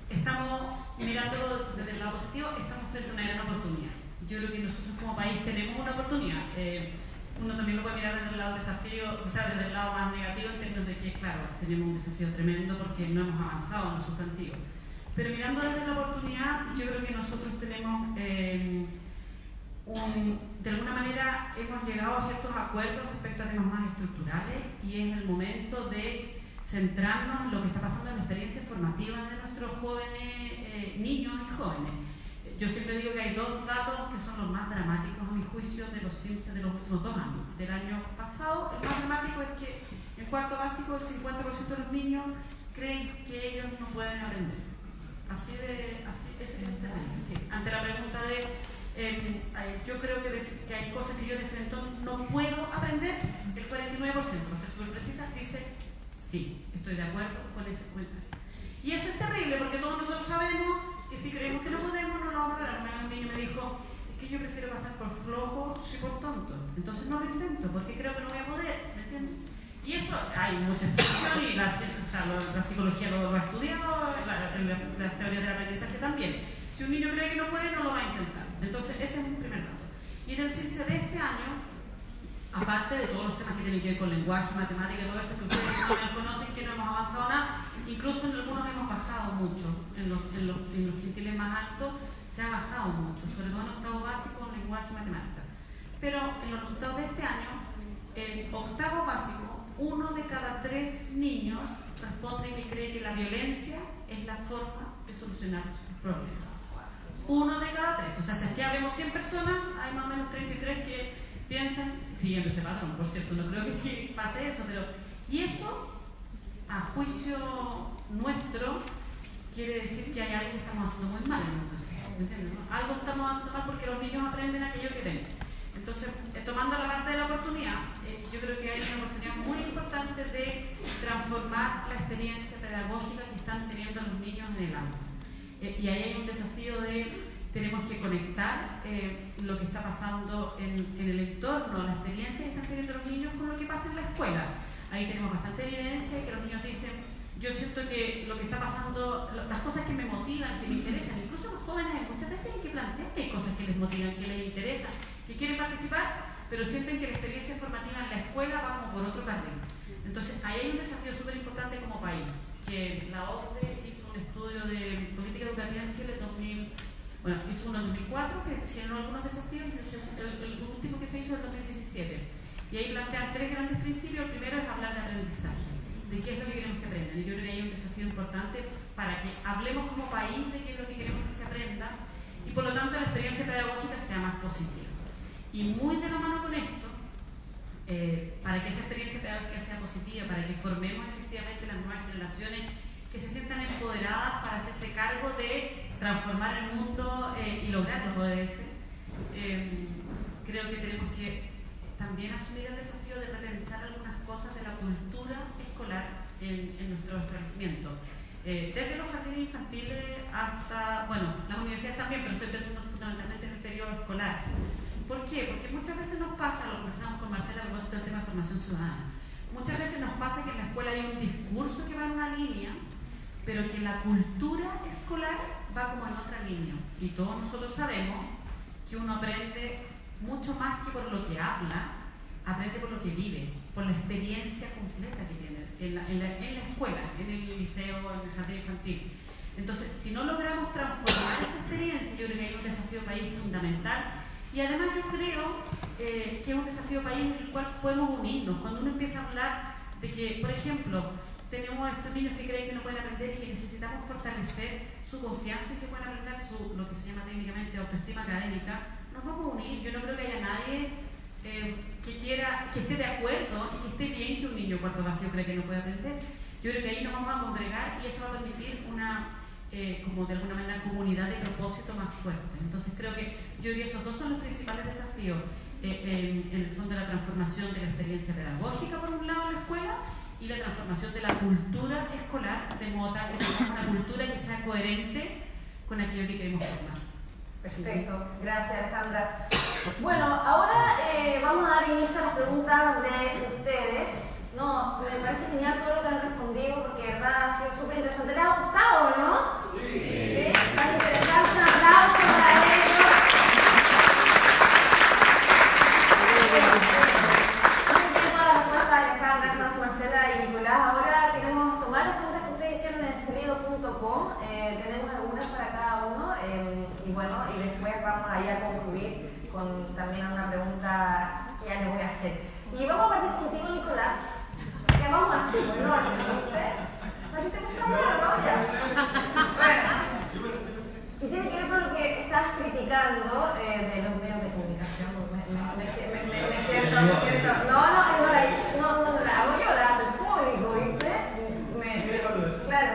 estamos mirándolo desde el lado positivo, estamos frente a una gran oportunidad. Yo creo que nosotros como país tenemos una oportunidad. Uno también lo puede mirar desde el lado desafío, o sea, desde el lado más negativo en términos de que, claro, tenemos un desafío tremendo porque no hemos avanzado en los sustantivos. Pero mirando desde la oportunidad, yo creo que nosotros tenemos, de alguna manera, hemos llegado a ciertos acuerdos respecto a temas más estructurales y es el momento de centrarnos en lo que está pasando en la experiencia formativa de nuestros jóvenes, niños y jóvenes. Yo siempre digo que hay dos datos que son los más dramáticos a mi juicio de los ciencias de los últimos 2 años. Del año pasado, el más dramático es que en cuarto básico el 50% de los niños creen que ellos no pueden aprender. Ese es el terrible. Sí. Ante la pregunta de yo creo que hay cosas que yo de frente no puedo aprender, el 49%, para ser súper precisa, dice sí, estoy de acuerdo con ese comentario. Y eso es terrible porque todos nosotros sabemos que si creemos que no podemos, no lo vamos a lograr. Una vez un niño me dijo, es que yo prefiero pasar por flojo que por tonto. Entonces no lo intento porque creo que no voy a poder. ¿Me entiendes? Y eso hay mucha explicación y la psicología lo ha estudiado, las teorías del aprendizaje también. Si un niño cree que no puede, no lo va a intentar. Entonces ese es un primer dato. Y del ciencia de este año, aparte de todos los temas que tienen que ver con lenguaje, matemática y todo eso que ustedes no conocen, que no hemos avanzado nada, incluso en algunos hemos bajado mucho, en los quintiles más altos se ha bajado mucho, sobre todo en octavo básico, en lenguaje y matemática. Pero en los resultados de este año, en octavo básico, 1 de cada 3 niños responde que cree que la violencia es la forma de solucionar problemas. 1 de cada 3, o sea, si es que hablemos 100 personas, hay más o menos 33 que piensan, siguiendo ese patrón, por cierto, no creo que pase eso, pero... Y eso, a juicio nuestro, quiere decir que hay algo que estamos haciendo muy mal en la educación, ¿entiendes? Algo estamos haciendo mal porque los niños aprenden aquello que ven. Entonces, tomando la parte de la oportunidad, yo creo que hay una oportunidad muy importante de transformar la experiencia pedagógica que están teniendo los niños en el aula. Y ahí hay un desafío de tenemos que conectar lo que está pasando en el entorno, la experiencia que están teniendo los niños con lo que pasa en la escuela. Ahí tenemos bastante evidencia que los niños dicen, yo siento que lo que está pasando, las cosas que me motivan, que me interesan, incluso los jóvenes muchas veces hay que plantear que hay cosas que les motivan, que les interesan, que quieren participar, pero sienten que la experiencia formativa en la escuela va como por otro carril. Entonces ahí hay un desafío súper importante como país, que la OCDE hizo un estudio de política educativa en Chile hizo uno en 2004 que generó algunos desafíos y el último que se hizo en el 2017. Y ahí plantean 3 grandes principios. El primero es hablar de aprendizaje. de qué es lo que queremos que aprendan. Y yo creo que hay un desafío importante para que hablemos como país de qué es lo que queremos que se aprenda y por lo tanto la experiencia pedagógica sea más positiva. Y muy de la mano con esto, para que esa experiencia pedagógica sea positiva, para que formemos efectivamente las nuevas generaciones que se sientan empoderadas para hacerse cargo de transformar el mundo y lograr los ODS, creo que tenemos que también asumir el desafío de repensar algunas cosas de la cultura escolar en nuestro establecimiento. Desde los jardines infantiles hasta, bueno, las universidades también, pero estoy pensando fundamentalmente en el periodo escolar. ¿Por qué? Porque muchas veces nos pasa, lo conversamos con Marcela a propósito del tema de formación ciudadana, muchas veces nos pasa que en la escuela hay un discurso que va en una línea, pero que la cultura escolar va como en otra línea. Y todos nosotros sabemos que uno aprende mucho más que por lo que habla, aprende por lo que vive, por la experiencia completa que tiene en la escuela, en el liceo, en el jardín infantil. Entonces, si no logramos transformar esa experiencia, yo creo que hay un desafío país fundamental. Y además yo creo que es un desafío país en el cual podemos unirnos. Cuando uno empieza a hablar de que, por ejemplo, tenemos a estos niños que creen que no pueden aprender y que necesitamos fortalecer su confianza en que puedan aprender lo que se llama técnicamente autoestima académica, nos vamos a unir. Yo no creo que haya nadie que esté de acuerdo y que esté bien que un niño cuarto vacío cree que no puede aprender. Yo creo que ahí nos vamos a congregar y eso va a permitir una como de alguna manera comunidad de propósito más fuerte. Entonces creo que yo diría esos dos son los principales desafíos en el fondo de la transformación de la experiencia pedagógica por un lado en la escuela y la transformación de la cultura escolar de modo tal que tengamos una cultura que sea coherente con aquello que queremos formar. Perfecto, gracias Alejandra. Bueno, ahora vamos a dar inicio a las preguntas de ustedes. No, me parece genial todo lo que han respondido porque de verdad ha sido súper interesante. ¿Les ha gustado o no? Sí. ¿Sí? Tan interesante, un aplauso para ellos. Muy bien, todas las respuestas de Alejandra, Francis, Marcela y Nicolás. Ahora queremos tomar las preguntas que ustedes hicieron en celido.com. Tenemos algunas para cada uno y bueno, y después vamos ahí a concluir con también una pregunta que ya les voy a hacer. Y vamos a partir contigo, Nicolás. Ya vamos así, por el orden, ¿viste? ¿A ti te gusta hablar, no? Ya. Bueno, y tiene que ver con lo que estás criticando de los medios de comunicación. Me siento. No la hago yo, la hace el público, ¿viste? Claro.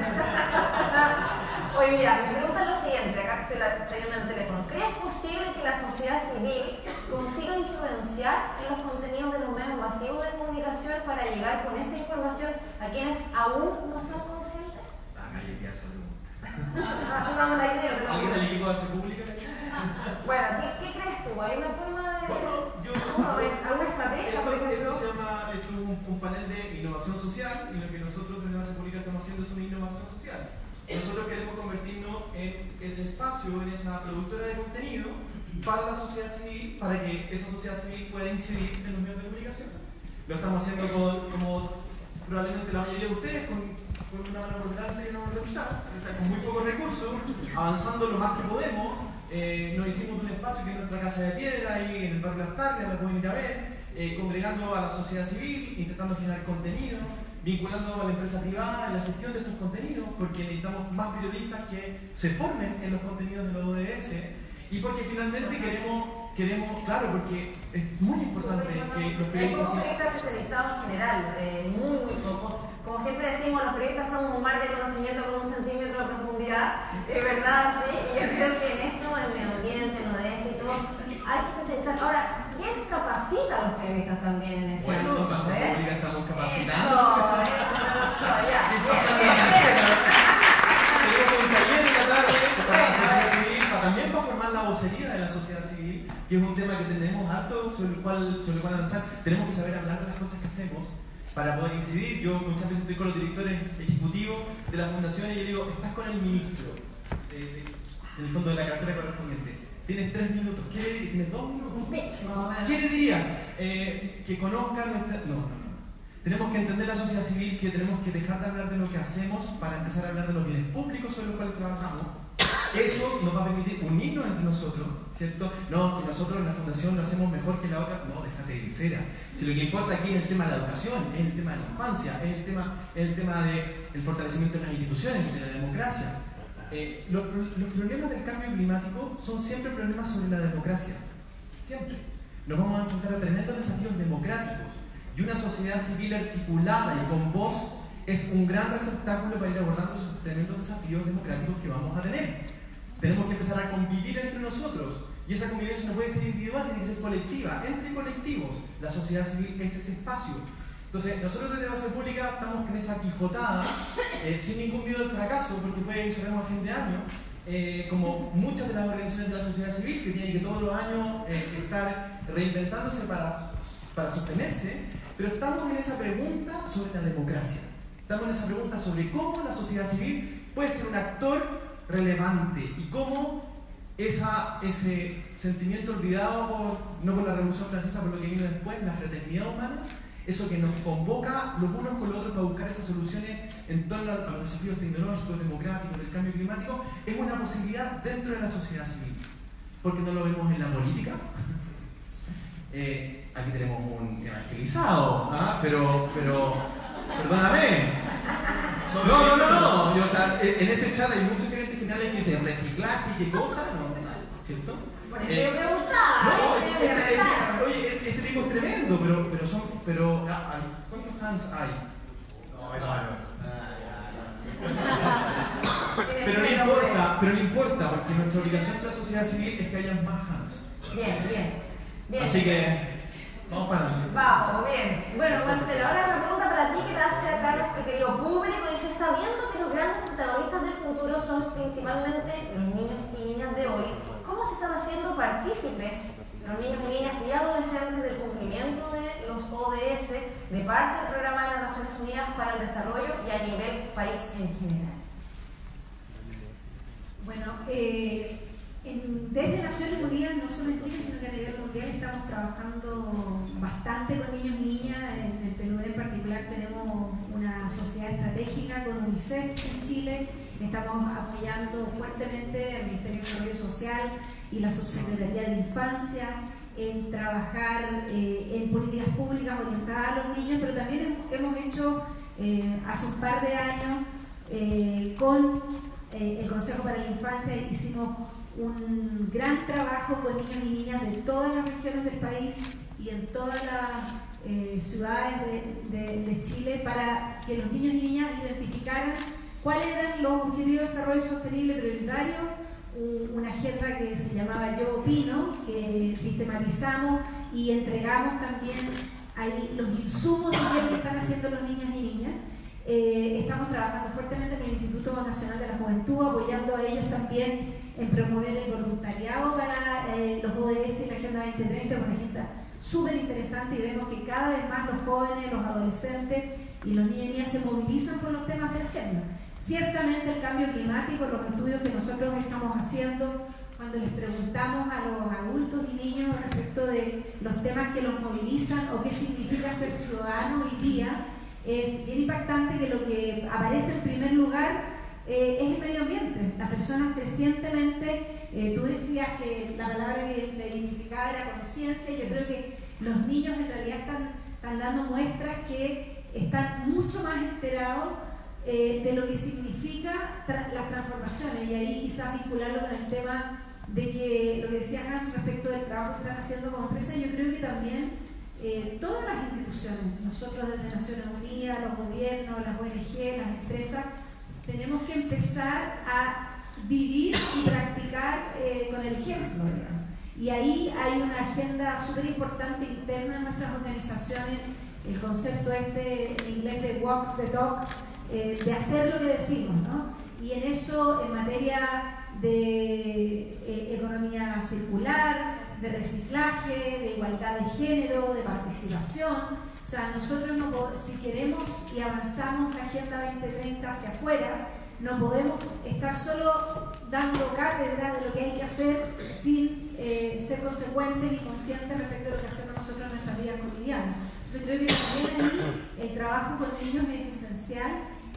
Oye, mira, me preguntan lo siguiente, acá que estoy viendo en el teléfono. ¿Crees posible que la sociedad civil consiga influenciar en los contenidos de los medios masivos de comunicación para llegar con esta información a quienes aún no son conscientes? Galletea esa pregunta. No la idea. ¿Alguien del equipo hace pública? Bueno, ¿qué crees tú? ¿Hay una forma de...? Bueno, ¿alguna estrategia, por ejemplo? Esto es un panel de innovación social y lo que nosotros desde Base Pública estamos haciendo es una innovación social. Nosotros queremos convertirnos en ese espacio, en esa productora de contenido para la sociedad civil, para que esa sociedad civil pueda incidir en los medios de comunicación. Lo estamos haciendo como probablemente la mayoría de ustedes, con una mano por delante y una mano por detrás, o sea, con muy pocos recursos, avanzando lo más que podemos. Nos hicimos un espacio que es nuestra casa de piedra ahí en el barrio Las Tardes, la pueden ir a ver, congregando a la sociedad civil, intentando generar contenido, vinculando a la empresa privada en la gestión de estos contenidos, porque necesitamos más periodistas que se formen en los contenidos de los ODS y porque finalmente queremos, claro, porque es muy importante que los periodistas... Hay pocos periodistas especializados en general, muy poco. Como siempre decimos, los periodistas son un mar de conocimiento con 1 centímetro de profundidad, es verdad, sí, y yo creo que en esto, en medio ambiente, en ODS y todo, hay que especializar. Ahora, ¿quién capacita a los periodistas también en ese Bueno, ámbito? en Base Pública estamos capacitando. Tenemos un taller en la tarde para la sociedad civil, también para formar la vocería de la sociedad civil, que es un tema que tenemos harto sobre el cual avanzar. Tenemos que saber hablar de las cosas que hacemos para poder incidir. Yo muchas veces estoy con los directores ejecutivos de la fundación y yo digo, estás con el ministro en el fondo de la cartera correspondiente. Tienes 3 minutos, ¿tienes 2 minutos? Un pitch, más o menos. ¿Qué le dirías? Que conozcan nuestra... No. Tenemos que entender la sociedad civil, que tenemos que dejar de hablar de lo que hacemos para empezar a hablar de los bienes públicos sobre los cuales trabajamos Eso nos va a permitir unirnos entre nosotros, ¿cierto? No, que nosotros en la fundación lo hacemos mejor que la otra. No, déjate de grisera. Si lo que importa aquí es el tema de la educación, es el tema de la infancia, es el tema del fortalecimiento de las instituciones, de la democracia. Los problemas del cambio climático son siempre problemas sobre la democracia. Siempre. Nos vamos a enfrentar a tremendos desafíos democráticos. Y una sociedad civil articulada y con voz es un gran receptáculo para ir abordando esos tremendos desafíos democráticos que vamos a tener. Tenemos que empezar a convivir entre nosotros. Y esa convivencia no puede ser individual, tiene que ser colectiva. Entre colectivos, la sociedad civil es ese espacio. Entonces, nosotros desde Base Pública estamos en esa quijotada, sin ningún miedo al fracaso, porque puede que cerremos a fin de año, como muchas de las organizaciones de la sociedad civil, que tienen que todos los años estar reinventándose para sostenerse, pero estamos en esa pregunta sobre la democracia. Estamos en esa pregunta sobre cómo la sociedad civil puede ser un actor relevante y cómo ese sentimiento olvidado no por la Revolución Francesa, por lo que vino después, la fraternidad humana, eso que nos convoca los unos con los otros para buscar esas soluciones en torno a los desafíos tecnológicos, democráticos, del cambio climático, es una posibilidad dentro de la sociedad civil. Porque no lo vemos en la política. Aquí tenemos un evangelizado, ¿ah? pero perdóname. No. O sea, en ese chat hay muchos gerentes generales que dicen reciclaje y qué cosa, ¿no? ¿Cierto? Por eso yo preguntaba. Oye, este tipo es tremendo, pero ¿cuántos hands hay? Pero no importa, porque nuestra obligación de la sociedad civil es que haya más hands. Bien. Así que, vamos para adelante. Vamos, bien. Bueno, Marcela, ahora una pregunta para ti que te hace acá nuestro querido público. Dice, sabiendo que los grandes protagonistas del futuro son principalmente los niños y niñas de hoy, ¿cómo se están haciendo partícipes los niños y niñas y adolescentes del cumplimiento de los ODS de parte del Programa de las Naciones Unidas para el Desarrollo y a nivel país en general? Bueno, desde Naciones Unidas, no solo en Chile, sino que a nivel mundial estamos trabajando bastante con niños y niñas. En el PNUD en particular tenemos una sociedad estratégica con UNICEF en Chile. Estamos apoyando fuertemente al Ministerio de Desarrollo Social y la Subsecretaría de Infancia en trabajar en políticas públicas orientadas a los niños, pero también hemos hecho hace un par de años con el Consejo para la Infancia hicimos un gran trabajo con niños y niñas de todas las regiones del país y en todas las ciudades de Chile para que los niños y niñas identificaran cuáles eran los objetivos de desarrollo sostenible prioritario, una agenda que se llamaba Yo Opino, que sistematizamos y entregamos también ahí los insumos que están haciendo los niños y niñas. Estamos trabajando fuertemente con el Instituto Nacional de la Juventud, apoyando a ellos también en promover el voluntariado para los ODS y la Agenda 2030, una agenda súper interesante, y vemos que cada vez más los jóvenes, los adolescentes y los niños y niñas se movilizan por los temas de la agenda. Ciertamente el cambio climático, los estudios que nosotros estamos haciendo cuando les preguntamos a los adultos y niños respecto de los temas que los movilizan o qué significa ser ciudadano hoy día, es bien impactante que lo que aparece en primer lugar es el medio ambiente. Las personas crecientemente, tú decías que la palabra que te identificaba era conciencia, y yo creo que los niños en realidad están dando muestras que están mucho más enterados de lo que significa las transformaciones, y ahí quizás vincularlo con el tema de que lo que decía Hans respecto del trabajo que están haciendo como empresa. Yo creo que también todas las instituciones, nosotros desde Naciones Unidas, los gobiernos, las ONG, las empresas, tenemos que empezar a vivir y practicar con el ejemplo, digamos. Y ahí hay una agenda súper importante interna en nuestras organizaciones, el concepto en inglés de walk the talk, de hacer lo que decimos, ¿no? Y en eso, en materia de economía circular, de reciclaje, de igualdad de género, de participación. O sea, nosotros si queremos y avanzamos la Agenda 2030 hacia afuera, no podemos estar solo dando cátedra de lo que hay que hacer sin ser consecuentes y conscientes respecto de lo que hacemos nosotros en nuestras vidas cotidianas. Entonces creo que también ahí el trabajo con niños es esencial,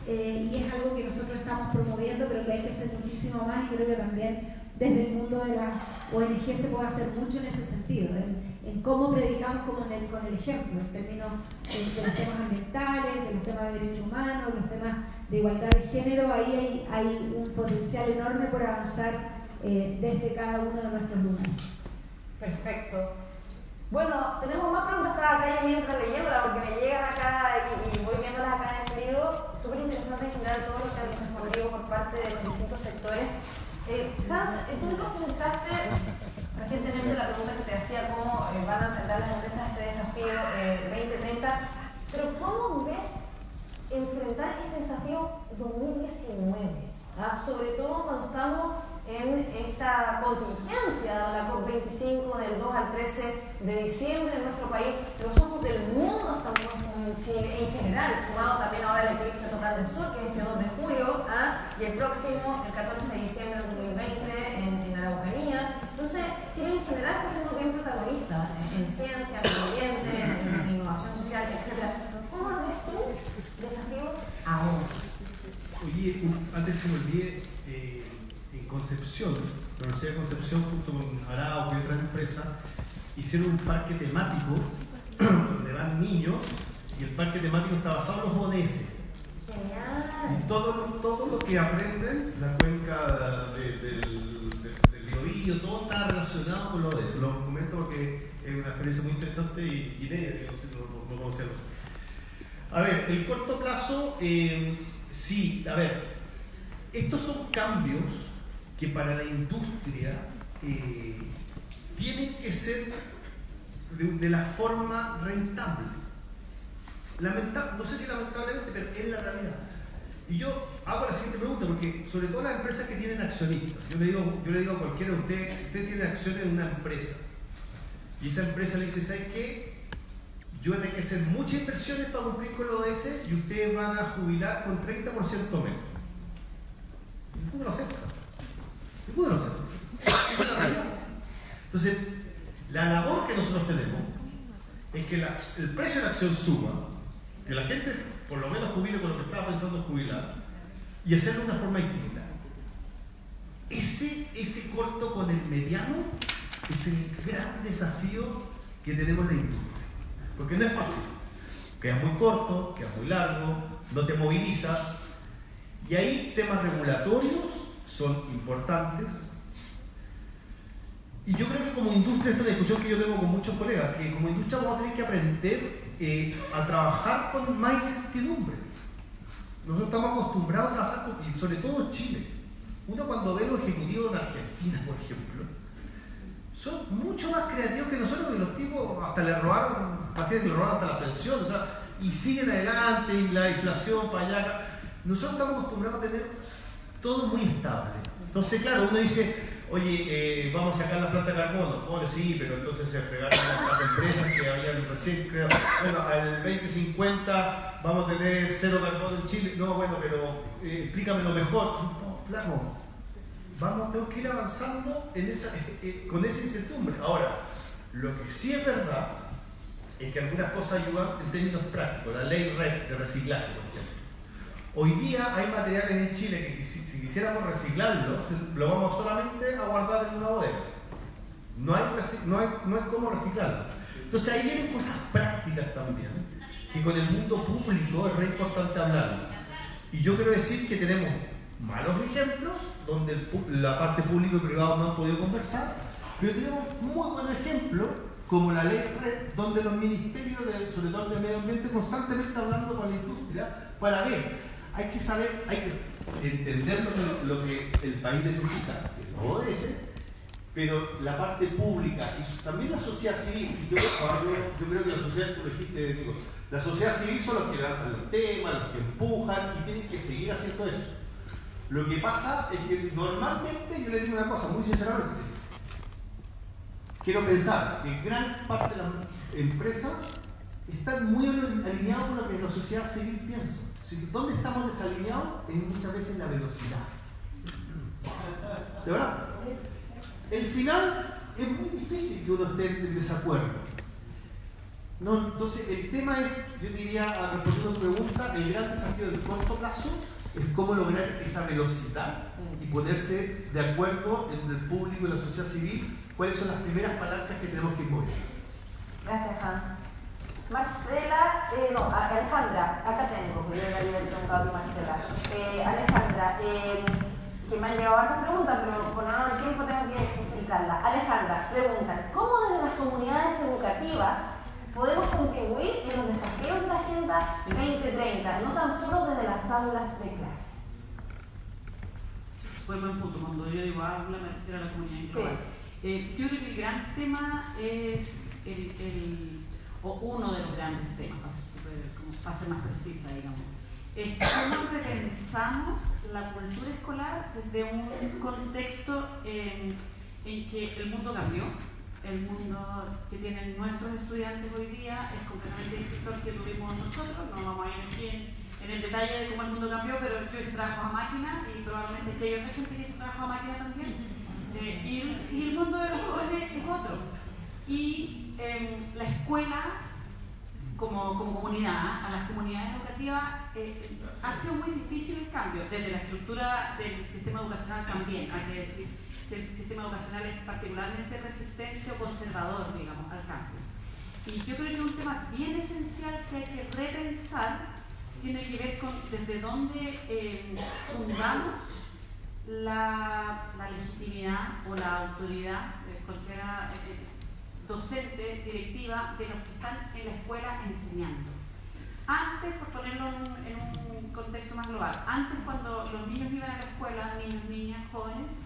y es algo que nosotros estamos promoviendo, pero que hay que hacer muchísimo más, y creo que también desde el mundo de la ONG se puede hacer mucho en ese sentido, en cómo predicamos con el ejemplo, en términos de los temas ambientales, de los temas de derechos humanos, de los temas de igualdad de género. Ahí hay un potencial enorme por avanzar desde cada uno de nuestros lugares. Perfecto. Bueno, tenemos más preguntas acá yo mientras leyéndolas, porque me llegan acá y voy viéndolas acá en ese libro. Súper interesante en general todo lo que has respondido por parte de los distintos sectores. Hans, tú profundizaste recientemente la pregunta que te hacía, cómo van a enfrentar las empresas a este desafío 2030, pero ¿cómo ves enfrentar este desafío 2019? Sobre todo cuando estamos en esta contingencia de la COP25 del 2 al 13 de diciembre en nuestro país. Los ojos del mundo están puestos en Chile en general, sumado también ahora el eclipse total del sol, que es este 2 de julio, y el próximo, el 14 de diciembre del 2020 en Araucanía. Entonces, Chile en general está siendo bien protagonista en ciencia, en medio ambiente, en innovación social, etc. ¿Cómo lo ves tú? Desafíos ahora. Oye, antes se me olvidé, en Concepción, la Universidad de Concepción junto con Arauco y otras empresas hicieron un parque temático donde van niños, y el parque temático está basado en los ODS. Genial. Y todo lo que aprenden, la cuenca del Biobío, todo está relacionado con los ODS. Lo comento porque es una experiencia muy interesante y inédita que no conocemos. A ver, el corto plazo, sí, a ver, estos son cambios que para la industria tienen que ser de la forma rentable. No sé si lamentablemente, pero es la realidad. Y yo hago la siguiente pregunta, porque sobre todo las empresas que tienen accionistas, yo le digo a cualquiera de ustedes, si usted tiene acciones en una empresa y esa empresa le dice, ¿sabes qué? Yo voy a tener que hacer muchas inversiones para cumplir con los ODS y ustedes van a jubilar con 30% menos. Ninguno lo acepta. Esa es la realidad. Entonces, la labor que nosotros tenemos es que el precio de la acción suba, que la gente por lo menos jubile con lo que estaba pensando en jubilar, y hacerlo de una forma distinta. Ese corto con el mediano es el gran desafío que tenemos en la industria. Porque no es fácil. Queda muy corto, queda muy largo, no te movilizas. Y ahí temas regulatorios son importantes. Y yo creo que como industria, esta es una discusión que yo tengo con muchos colegas, que como industria vamos a tener que aprender a trabajar con más incertidumbre. Nosotros estamos acostumbrados a trabajar con, y sobre todo Chile. Uno cuando ve los ejecutivos en Argentina, por ejemplo, son mucho más creativos que nosotros, porque los tipos hasta le robaron hasta la pensión, o sea, y siguen adelante, y la inflación para allá. Nosotros estamos acostumbrados a tener todo muy estable. Entonces, claro, uno dice, oye, vamos a sacar la planta de carbono. Bueno, sí, pero entonces se fregaron las empresas que habían recién creado. Bueno, al 2050 vamos a tener cero carbono en Chile. No, bueno, pero explícamelo mejor. No, plano. Tenemos que ir avanzando con esa incertidumbre. Ahora, lo que sí es verdad es que algunas cosas ayudan en términos prácticos. La ley REC de reciclaje, por ejemplo. Hoy día hay materiales en Chile que si quisiéramos reciclarlo, lo vamos solamente a guardar en una bodega. No hay cómo reciclarlo. Entonces ahí vienen cosas prácticas también, que con el mundo público es re importante hablarlo. Y yo quiero decir que tenemos malos ejemplos donde la parte pública y privada no han podido conversar, pero tenemos muy buenos ejemplos como la ley RED, donde los ministerios, sobre todo del medio ambiente, constantemente hablando con la industria para ver. Hay que saber, hay que entender lo que el país necesita, que es no ODS, pero la parte pública y también la sociedad civil. Y yo creo que la sociedad, tú dijiste, digo, la sociedad civil son los que levantan los temas, los que empujan y tienen que seguir haciendo eso. Lo que pasa es que normalmente, yo les digo una cosa muy sinceramente, quiero pensar que gran parte de las empresas están muy alineados con lo que la sociedad civil piensa. ¿Dónde estamos desalineados? Es muchas veces la velocidad. ¿De verdad? El final es muy difícil que uno esté en desacuerdo. No, entonces el tema es, yo diría, respondiendo a tu pregunta, el gran desafío del corto plazo es cómo lograr esa velocidad y ponerse de acuerdo entre el público y la sociedad civil cuáles son las primeras palancas que tenemos que mover. Gracias, Hans. Marcela, Alejandra, acá tengo, porque yo le había preguntado a ti, Marcela. Alejandra, que me han llegado hartas preguntas, pero por no dar tiempo tengo que filtrarla. Alejandra, preguntan, ¿cómo desde las comunidades educativas podemos contribuir en los desafíos de la Agenda 2030, no tan solo desde las aulas de clase? Fue buen punto. Cuando yo digo aula, me refiero a la comunidad informal. Sí. Yo creo que el gran tema es uno de los grandes temas, para ser más precisa, digamos, es cómo repensamos la cultura escolar desde un contexto en que el mundo cambió. El mundo que tienen nuestros estudiantes hoy día es completamente distinto al que tuvimos nosotros. No vamos a ir aquí en el detalle de cómo el mundo cambió, pero yo hice trabajo a máquina y probablemente que hay otra gente que hizo trabajo a máquina también. Y el mundo de los jóvenes es otro. Y la escuela, como comunidad, a las comunidades educativas, ha sido muy difícil el cambio, desde la estructura del sistema educacional también, hay que decir que el sistema educacional es particularmente resistente o conservador, digamos, al cambio. Y yo creo que un tema bien esencial que hay que repensar tiene que ver con desde dónde fundamos la legitimidad o la autoridad de cualquiera docente, directiva, de los que están en la escuela enseñando. Antes, por ponerlo en un contexto más global, antes cuando los niños iban a la escuela, niños, niñas, jóvenes,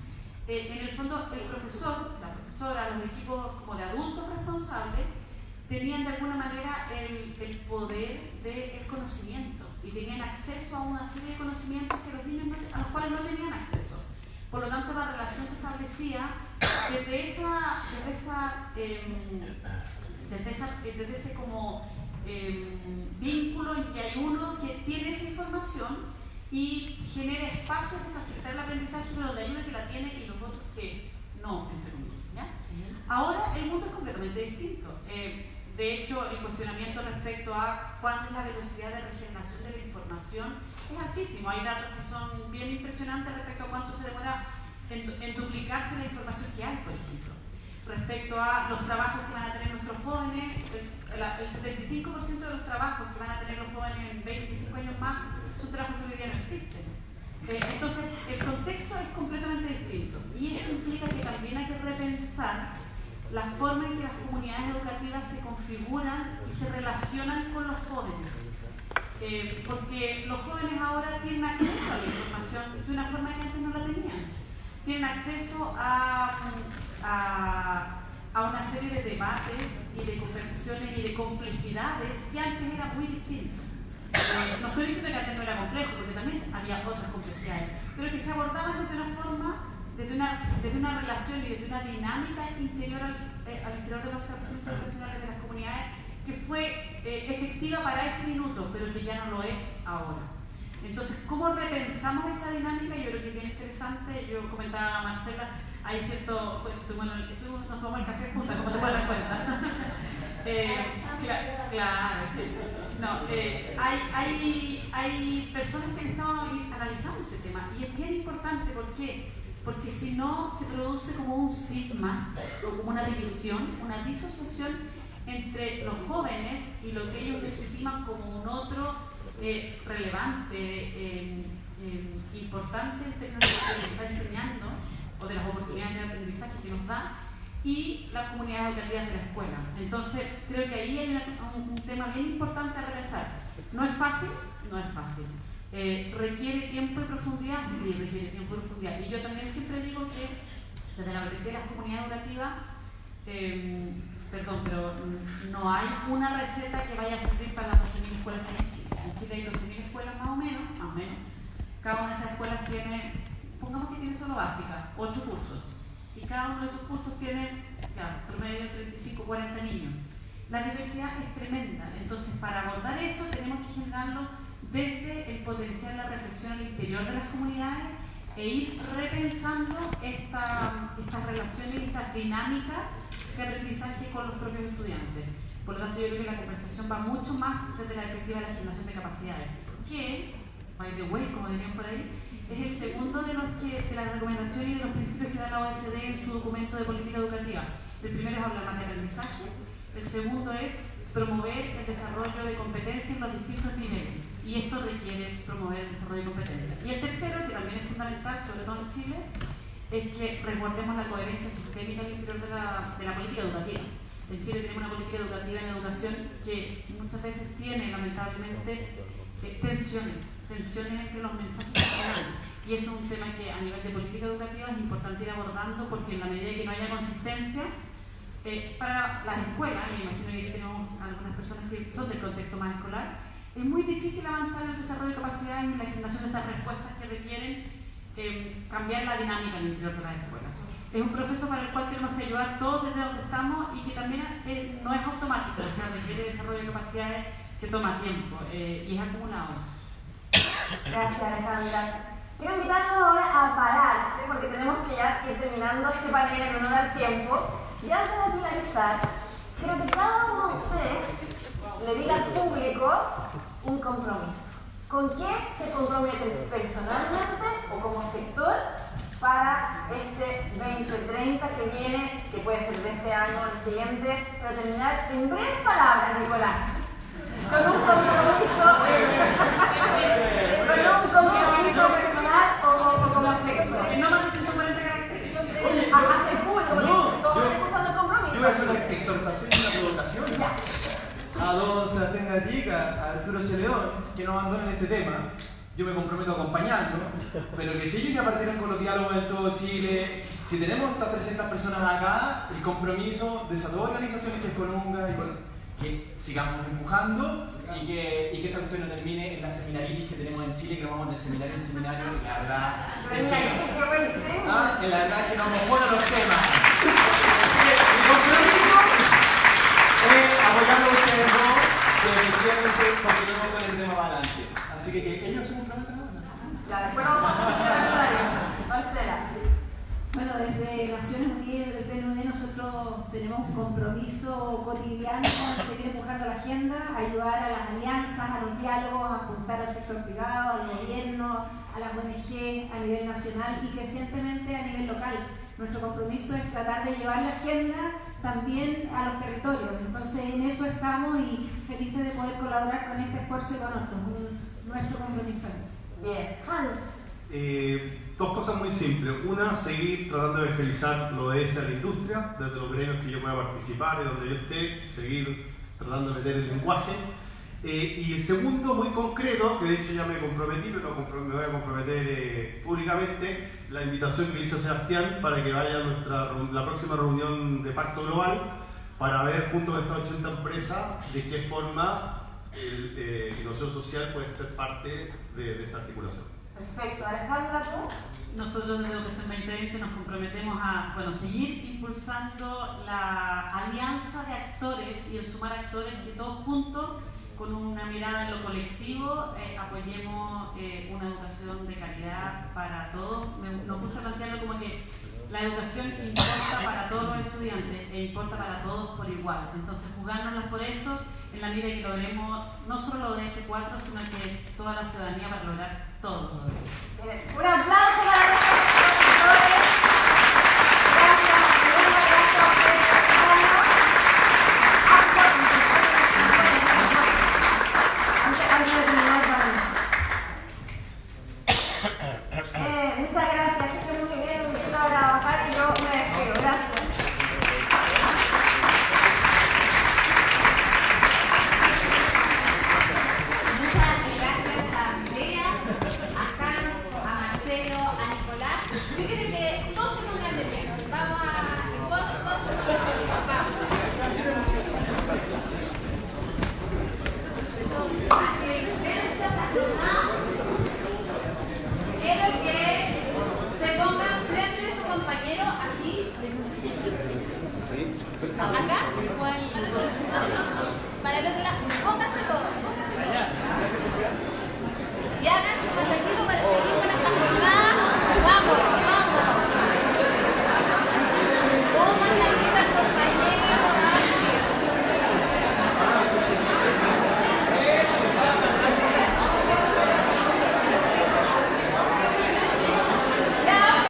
en el fondo el profesor, la profesora, los equipos como de adultos responsables tenían de alguna manera el poder del conocimiento y tenían acceso a una serie de conocimientos que los niños a los cuales no tenían acceso. Por lo tanto, la relación se establecía desde ese como vínculo en que hay uno que tiene esa información y genera espacios de facilitar el aprendizaje, pero donde hay uno que la tiene y los otros que no, entre comillas, ¿ya? Ahora el mundo es completamente distinto. De hecho, el cuestionamiento respecto a cuál es la velocidad de regeneración de la información es altísimo. Hay datos que son bien impresionantes respecto a cuánto se demora en duplicarse la información que hay, por ejemplo. Respecto a los trabajos que van a tener nuestros jóvenes, el 75% de los trabajos que van a tener los jóvenes en 25 años más son trabajos que hoy día no existen. Entonces, el contexto es completamente distinto y eso implica que también hay que repensar la forma en que las comunidades educativas se configuran y se relacionan con los jóvenes. Porque los jóvenes ahora tienen acceso a la información de una forma que antes no la tenían. Tienen acceso a una serie de debates y de conversaciones y de complejidades que antes era muy distinto. No estoy diciendo que antes no era complejo, porque también había otras complejidades, pero que se abordaban desde una forma, desde una relación y desde una dinámica interior al interior de los establecimientos profesionales de las comunidades que fue efectiva para ese minuto, pero que ya no lo es ahora. Entonces, ¿cómo repensamos esa dinámica? Yo creo que es bien interesante. Yo comentaba a Marcela, hay cierto, nos tomamos el café juntas, como se puede dar cuenta. Claro, no, hay personas que han estado analizando este tema y es bien importante. ¿Por qué? Porque si no se produce como un cisma o como una división, una disociación entre los jóvenes y lo que ellos legitiman como un otro relevante, importante en términos de lo que les está enseñando o de las oportunidades de aprendizaje que nos da, y las comunidades educativas de la escuela. Entonces, creo que ahí hay un tema bien importante a repensar. ¿No es fácil? No es fácil. ¿Requiere tiempo y profundidad? Sí, requiere tiempo y profundidad. Y yo también siempre digo que desde la perspectiva de las comunidades educativas, pero no hay una receta que vaya a servir para las 12.000 escuelas que hay en Chile. En Chile hay 12.000 escuelas más o menos. Cada una de esas escuelas tiene, pongamos que tiene solo básica, 8 cursos. Y cada uno de esos cursos tiene, promedio de 35, 40 niños. La diversidad es tremenda. Entonces, para abordar eso, tenemos que generarlo desde el potencial de la reflexión al interior de las comunidades e ir repensando estas relaciones y estas dinámicas de aprendizaje con los propios estudiantes. Por lo tanto, yo creo que la conversación va mucho más desde la perspectiva de la generación de capacidades, que, by the way, como dirían por ahí, es el segundo de las recomendaciones y de los principios que da la OECD en su documento de política educativa. El primero es hablar más de aprendizaje, el segundo es promover el desarrollo de competencias en los distintos niveles, y esto requiere promover el desarrollo de competencias. Y el tercero, que también es fundamental, sobre todo en Chile, es que resguardemos la coherencia sistémica al interior de la política educativa. En Chile tenemos una política educativa en educación que muchas veces tiene, lamentablemente, tensiones entre los mensajes que se dan. Y eso es un tema que a nivel de política educativa es importante ir abordando, porque en la medida que no haya consistencia para las escuelas, y me imagino que aquí tenemos algunas personas que son del contexto más escolar, es muy difícil avanzar en el desarrollo de capacidades y en la generación de estas respuestas que requieren cambiar la dinámica al interior de las escuelas. Es un proceso para el cual tenemos que ayudar todos desde donde estamos y que también no es automático, o sea, requiere desarrollo de capacidades que toma tiempo y es acumulado. Gracias, Alejandra. Quiero invitarlos ahora a pararse porque tenemos que ya ir terminando este panel en honor al tiempo. Y antes de finalizar, quiero que cada uno de ustedes le diga al público un compromiso. ¿Con qué se comprometen personalmente o como sector para este 2030 que viene, que puede ser de este año o el siguiente, pero terminar en breves palabras, Nicolás? Con un compromiso personal o como sector. No más de 140 caracteres. Hacia el público, porque todos escuchando el compromiso. Yo voy a hacer una exhortación y una provocación. Ya. A don Sebastián Gatica, a Arturo Celedón, que no abandonen este tema. Yo me comprometo a acompañarlo, pero que si ellos ya partieron con los diálogos en todo Chile, si tenemos estas 300 personas acá, el compromiso de esas dos organizaciones que es Colunga y que sigamos empujando y que esta cuestión no termine en la seminaritis que tenemos en Chile, que nos vamos de seminario en seminario, y la verdad es que nos mojonan los temas. Mi compromiso es apoyarlo a ustedes dos, que efectivamente continuemos con el tema para adelante. Así que ellos se comprometen ahora. Ya, después nos vamos a seguir a Marcela. Bueno, desde Naciones Unidas, desde el PNUD, nosotros tenemos un compromiso cotidiano con seguir empujando la agenda, ayudar a las alianzas, a los diálogos, a apuntar al sector privado, al gobierno, a las ONG a nivel nacional y crecientemente a nivel local. Nuestro compromiso es tratar de llevar la agenda también a los territorios. Entonces, en eso estamos y felices de poder colaborar con este esfuerzo y con otros. Nuestro compromiso es. Bien, Hans. Dos cosas muy simples. Una, seguir tratando de evangelizar lo de esa a la industria, desde los gremios que yo pueda participar y donde yo esté, seguir tratando de meter el lenguaje. Y el segundo, muy concreto, que de hecho ya me comprometí, pero me voy a comprometer públicamente, la invitación que hizo Sebastián para que vaya a la próxima reunión de Pacto Global para ver junto con estas 80 empresas de qué forma innovación social puede ser parte de esta articulación. Perfecto. Alejandra, ¿tú? Nosotros desde Educación 2020 nos comprometemos a seguir impulsando la alianza de actores y el sumar actores que todos juntos, con una mirada en lo colectivo, apoyemos una educación de calidad para todos. Nos gusta plantearlo como que la educación importa para todos los estudiantes e importa para todos por igual. Entonces, jugárnoslas por eso en la medida que logremos no solo lo de S4, sino que toda la ciudadanía para lograr todo. Un aplauso para nuestros profesores. Gracias, gracias a ustedes. Antes de terminar, muchas gracias, que estén muy bien, un poquito a trabajar y yo me despido. Gracias. Muchas gracias a Andrea, a Hans, a Marcelo, a Nicolás. Yo creo que